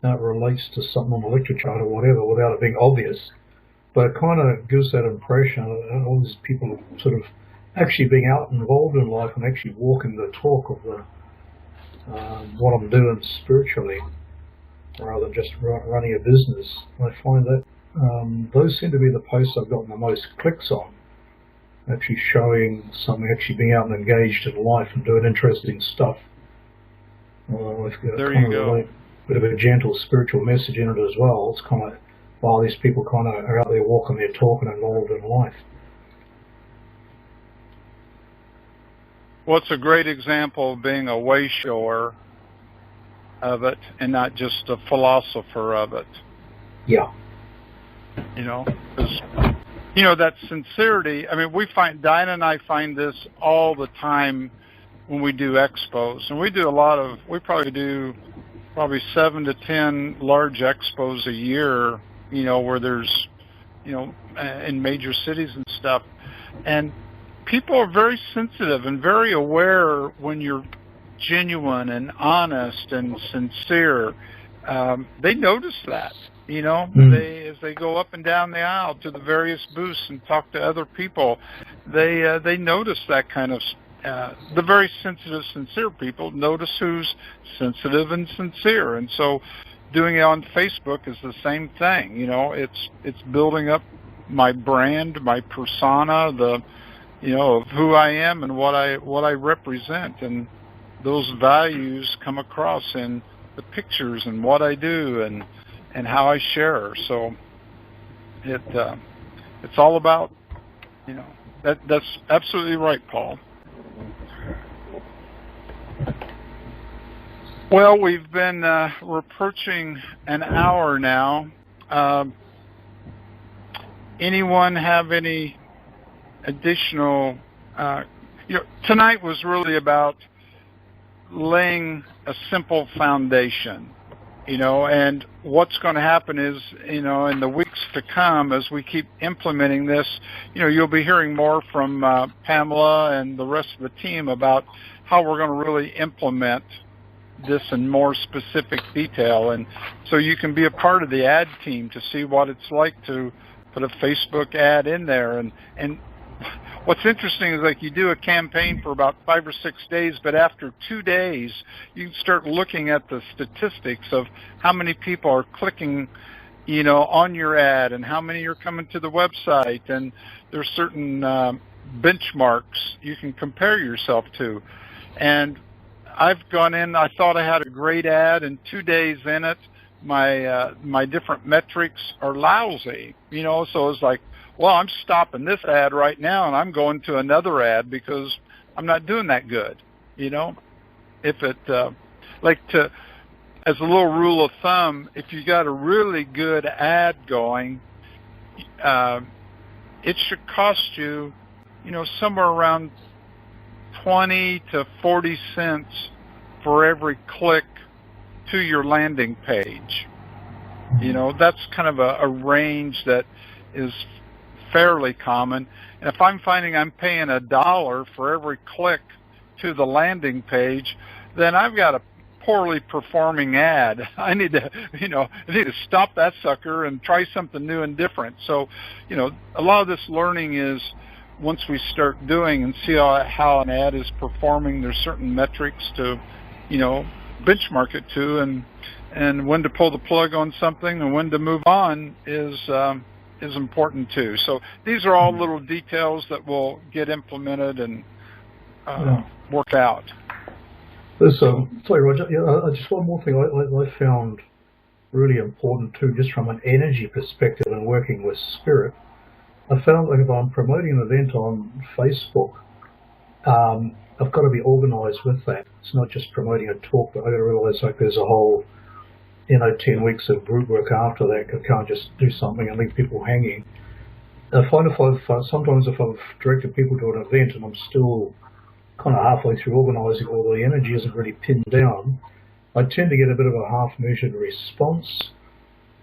E: it relates to something on the lecture chart or whatever, without it being obvious. But it kind of gives that impression of all these people sort of actually being out involved in life and actually walking the talk of the what I'm doing spiritually, rather than just running a business. I find that those seem to be the posts I've gotten the most clicks on, actually showing something, actually being out and engaged in life and doing interesting stuff.
A: There you go.
E: A bit of a gentle spiritual message in it as well. It's kind of, while these people kind of are out there walking their talk and involved in life.
A: Well, it's a great example of being a way-shower of it and not just a philosopher of it.
E: Yeah.
A: Because, that sincerity, Diana and I find this all the time when we do expos. And we do we probably do 7 to 10 large expos a year, where there's, in major cities and stuff. And people are very sensitive and very aware when you're genuine and honest and sincere. They notice that, as they go up and down the aisle to the various booths and talk to other people, they notice that kind of, the very sensitive, sincere people notice who's sensitive and sincere. And so doing it on Facebook is the same thing. It's building up my brand, my persona, of who I am and what I represent, and those values come across in the pictures and what I do and how I share. So it's all about, that's absolutely right, Paul. Well, we've been we're approaching an hour now. Anyone have any additional? Tonight was really about laying a simple foundation. And what's going to happen is, in the weeks to come, as we keep implementing this, you'll be hearing more from Pamela and the rest of the team about how we're going to really implement this in more specific detail. And so you can be a part of the ad team to see what it's like to put a Facebook ad in there. And what's interesting is, like, you do a campaign for about 5 or 6 days, but after 2 days, you can start looking at the statistics of how many people are clicking, you know, on your ad and how many are coming to the website. And there's certain benchmarks you can compare yourself to. And I've gone in, I thought I had a great ad, and 2 days in it, my different metrics are lousy, you know, so it's like, well, I'm stopping this ad right now and I'm going to another ad because I'm not doing that good, you know. If it, as a little rule of thumb, if you got a really good ad going, it should cost you, you know, somewhere around 20 to 40 cents for every click to your landing page. You know, that's kind of a range that is fairly common. And if I'm finding I'm paying $1 for every click to the landing page, then I've got a poorly performing ad. I need to stop that sucker and try something new and different. So, you know, a lot of this learning is, once we start doing and see how an ad is performing, there's certain metrics to, you know, benchmark it to, and when to pull the plug on something and when to move on is important too. So these are all little details that will get implemented and work out.
E: Sorry, Roger. Yeah, just one more thing I found really important too, just from an energy perspective and working with spirit. I found that if I'm promoting an event on Facebook, I've got to be organised with that. It's not just promoting a talk, but I've got to realise, like, there's a whole, 10 weeks of group work after that. I can't just do something and leave people hanging. I find sometimes if I've directed people to an event and I'm still kind of halfway through organising, or the energy isn't really pinned down, I tend to get a bit of a half-measured response.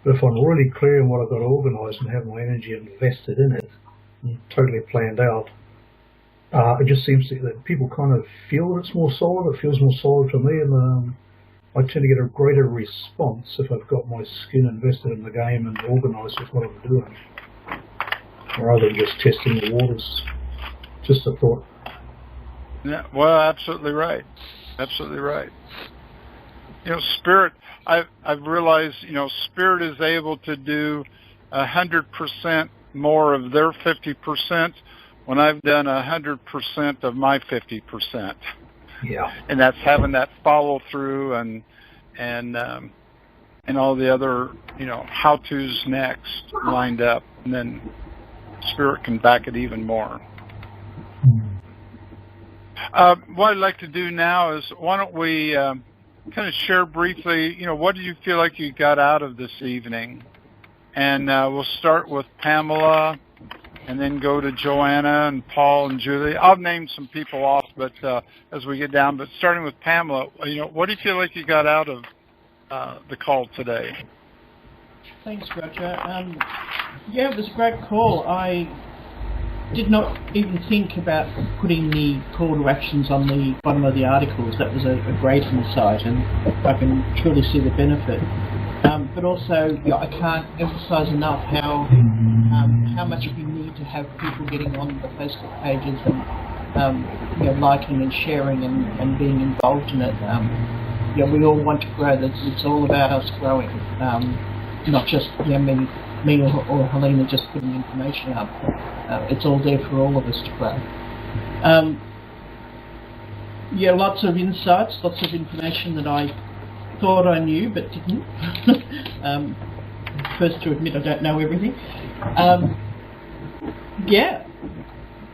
E: But if I'm really clear on what I've got to organise and have my energy invested in it, and totally planned out, it just seems that people kind of feel that it's more solid. It feels more solid for me, and I tend to get a greater response if I've got my skin invested in the game and organised with what I'm doing, rather than just testing the waters. Just a thought.
A: Yeah, well, absolutely right. Absolutely right. You know, Spirit, I've realized, you know, Spirit is able to do 100% more of their 50% when I've done 100% of my 50%.
E: Yeah.
A: And that's having that follow through and all the other, you know, how-tos next lined up, and then Spirit can back it even more. What I'd like to do now is, why don't we kind of share briefly, you know, what do you feel like you got out of this evening? And we'll start with Pamela, and then go to Joanna and Paul and Julie. I'll name some people off, but as we get down. But starting with Pamela, you know, what do you feel like you got out of the call today?
C: Thanks, Roger. Yeah, it was a great call. I did not even think about putting the call to actions on the bottom of the articles. That was a great insight, and I can truly see the benefit. But also, I can't emphasise enough how much we need to have people getting on the Facebook pages and liking and sharing and being involved in it. We all want to grow. It's all about us growing, not just me or Helena just putting information up. It's all there for all of us to grow. Lots of insights, lots of information that I thought I knew but didn't. First to admit I don't know everything.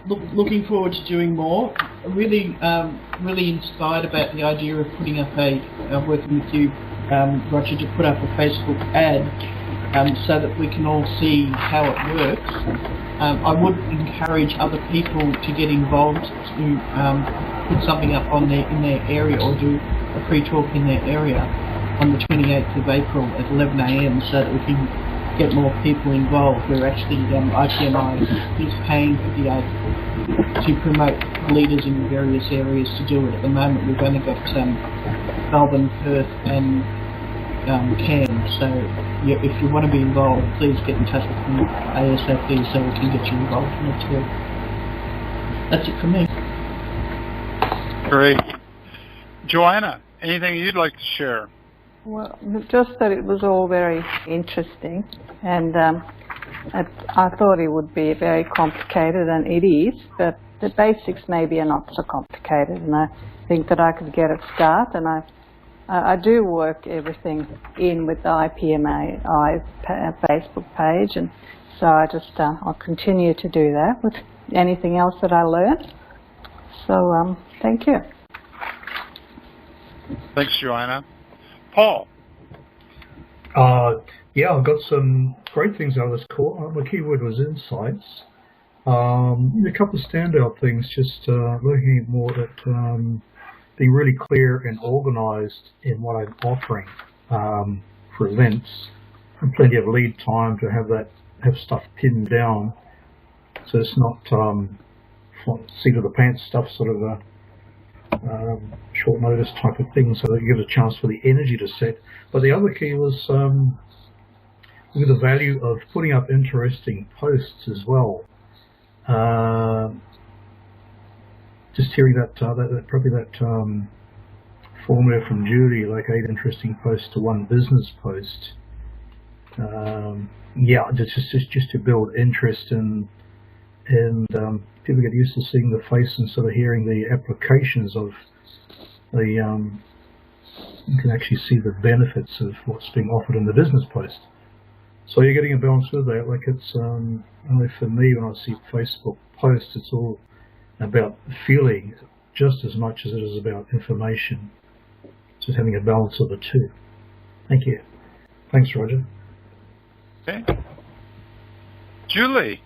C: Looking forward to doing more. Really inspired about the idea of putting up working with you, Roger, to put up a Facebook ad so that we can all see how it works. I would encourage other people to get involved, to put something up in their area, or do a pre-talk in their area on the 28th of April at 11 a.m. so that we can get more people involved. We're actually, IPMI is paying for the ad to promote leaders in various areas to do it. At the moment we've only got Melbourne, Perth and can. So if you want to be involved, please get in touch with me ASAP so we can get you involved in it too. That's it for me.
A: Great. Joanna, anything you'd like to share?
D: Well, just that it was all very interesting, and I thought it would be very complicated, and it is, but the basics maybe are not so complicated, and I think that I could get a start, and I do work everything in with the IPMAI Facebook page, and so I'll continue to do that with anything else that I learn. So thank you.
A: Thanks, Joanna. Paul.
E: Yeah, I've got some great things out of this call. My keyword was insights. A couple of standout things, just looking more at being really clear and organised in what I'm offering for events, and plenty of lead time to have stuff pinned down, so it's not seat of the pants stuff, sort of a short notice type of thing, so that you give a chance for the energy to set. But the other key was with the value of putting up interesting posts as well. Just hearing that formula from Judy, like 8 interesting posts to 1 business post. Yeah, just to build interest and people get used to seeing the face and sort of hearing the applications of the. You can actually see the benefits of what's being offered in the business post. So you're getting a balance with that. Like it's only for me when I see Facebook posts, it's all about feeling just as much as it is about information. Just having a balance of the two. Thank you. Thanks, Roger.
A: Okay. Julie,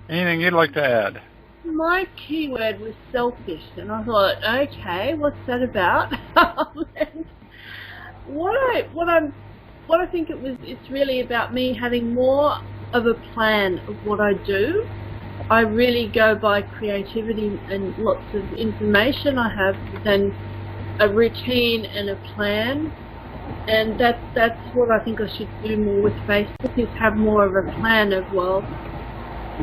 A: anything you'd like to add?
F: My keyword was selfish, and I thought, okay, what's that about? And what I think it's really about me having more of a plan of what I do. I really go by creativity and lots of information I have than a routine and a plan. And that's what I think I should do more with Facebook, is have more of a plan of,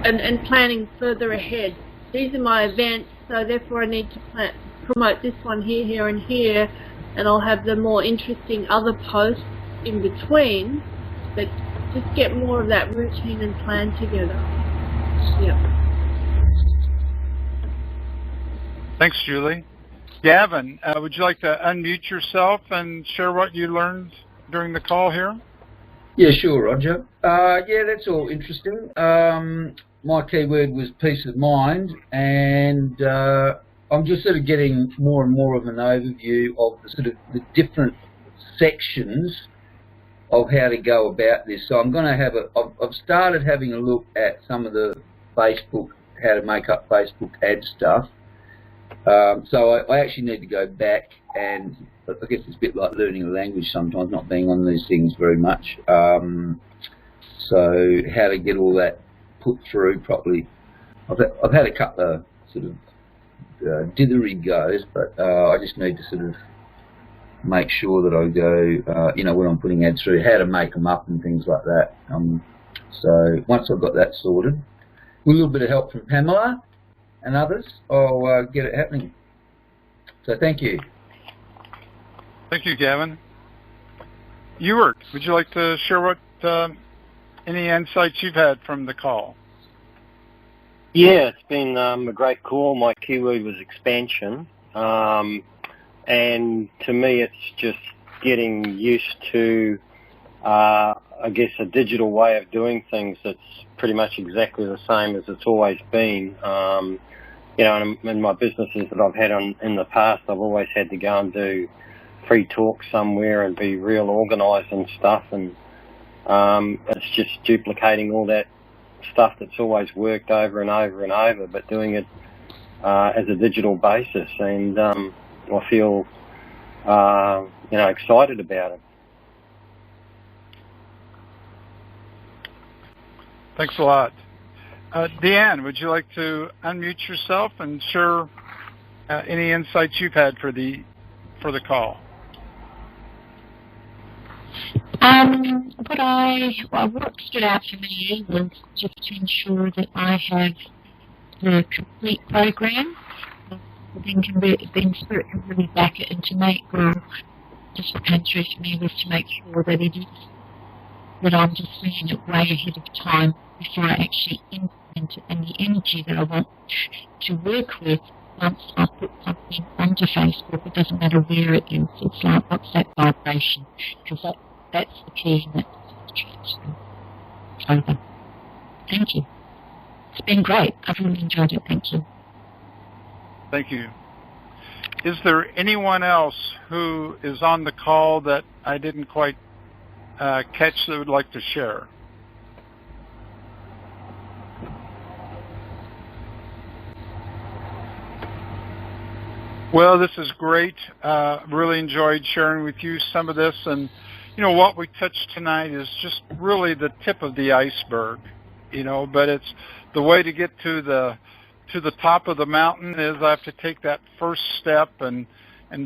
F: and planning further ahead. These are my events, so therefore I need to promote this one here, here and here, and I'll have the more interesting other posts in between, but just get more of that routine and plan together. Yeah.
A: Thanks, Julie. Gavin, would you like to unmute yourself and share what you learned during the call here?
G: Yeah, sure, Roger. Yeah, that's all interesting. My keyword was peace of mind, and I'm just sort of getting more and more of an overview of the sort of the different sections of how to go about this. So I'm going to have I've started having a look at some of the Facebook, how to make up Facebook ad stuff. So I actually need to go back, and I guess it's a bit like learning a language sometimes, not being on these things very much. So how to get all that put through properly. I've had a couple of sort of dithery goes, but I just need to sort of make sure that I go, when I'm putting ads through, how to make them up and things like that. So once I've got that sorted, with a little bit of help from Pamela and others, I'll get it happening. So thank you.
A: Thank you, Gavin. Ewart, would you like to share what any insights you've had from the call?
B: Yeah, it's been a great call. My keyword was expansion. And to me, it's just getting used to, I guess, a digital way of doing things that's pretty much exactly the same as it's always been. In my businesses that I've had in the past, I've always had to go and do free talks somewhere and be real organised and stuff, and it's just duplicating all that stuff that's always worked over and over and over, but doing it as a digital basis, and I feel excited about it.
A: Thanks a lot. Deanne, would you like to unmute yourself and share any insights you've had for the call?
H: What stood out for me was just to ensure that I have the complete program, then Spirit can really back it, and to make, just what came through for me was to make sure that that I'm just seeing it way ahead of time before I actually implement it, and the energy that I want to work with once I put something onto Facebook. It doesn't matter where it is. It's like, what's that vibration? Because that's the key, and that's the transfer. Over. Thank you. It's been great. I've really enjoyed it. Thank you.
A: Thank you. Is there anyone else who is on the call that I didn't quite catch that would like to share? Well, this is great. Really enjoyed sharing with you some of this, and what we touched tonight is just really the tip of the iceberg. But it's the way to get to the top of the mountain is I have to take that first step and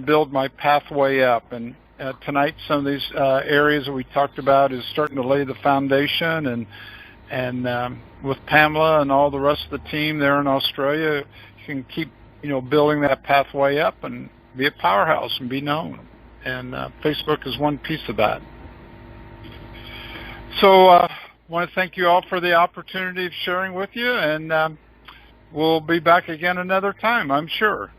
A: build my pathway up. And tonight, some of these areas that we talked about is starting to lay the foundation, and with Pamela and all the rest of the team there in Australia, you can keep building that pathway up and be a powerhouse and be known. And Facebook is one piece of that. So I want to thank you all for the opportunity of sharing with you, and we'll be back again another time, I'm sure.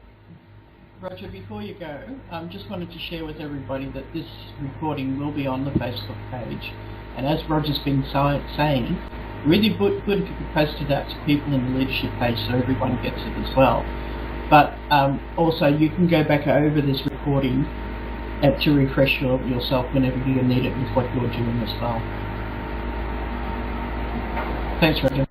C: Roger, before you go, just wanted to share with everybody that this recording will be on the Facebook page. And as Roger's been saying, really good if you could post it out to people in the leadership page so everyone gets it as well. But also, you can go back over this recording to refresh yourself whenever you need it with what you're doing as well. Thanks, Roger.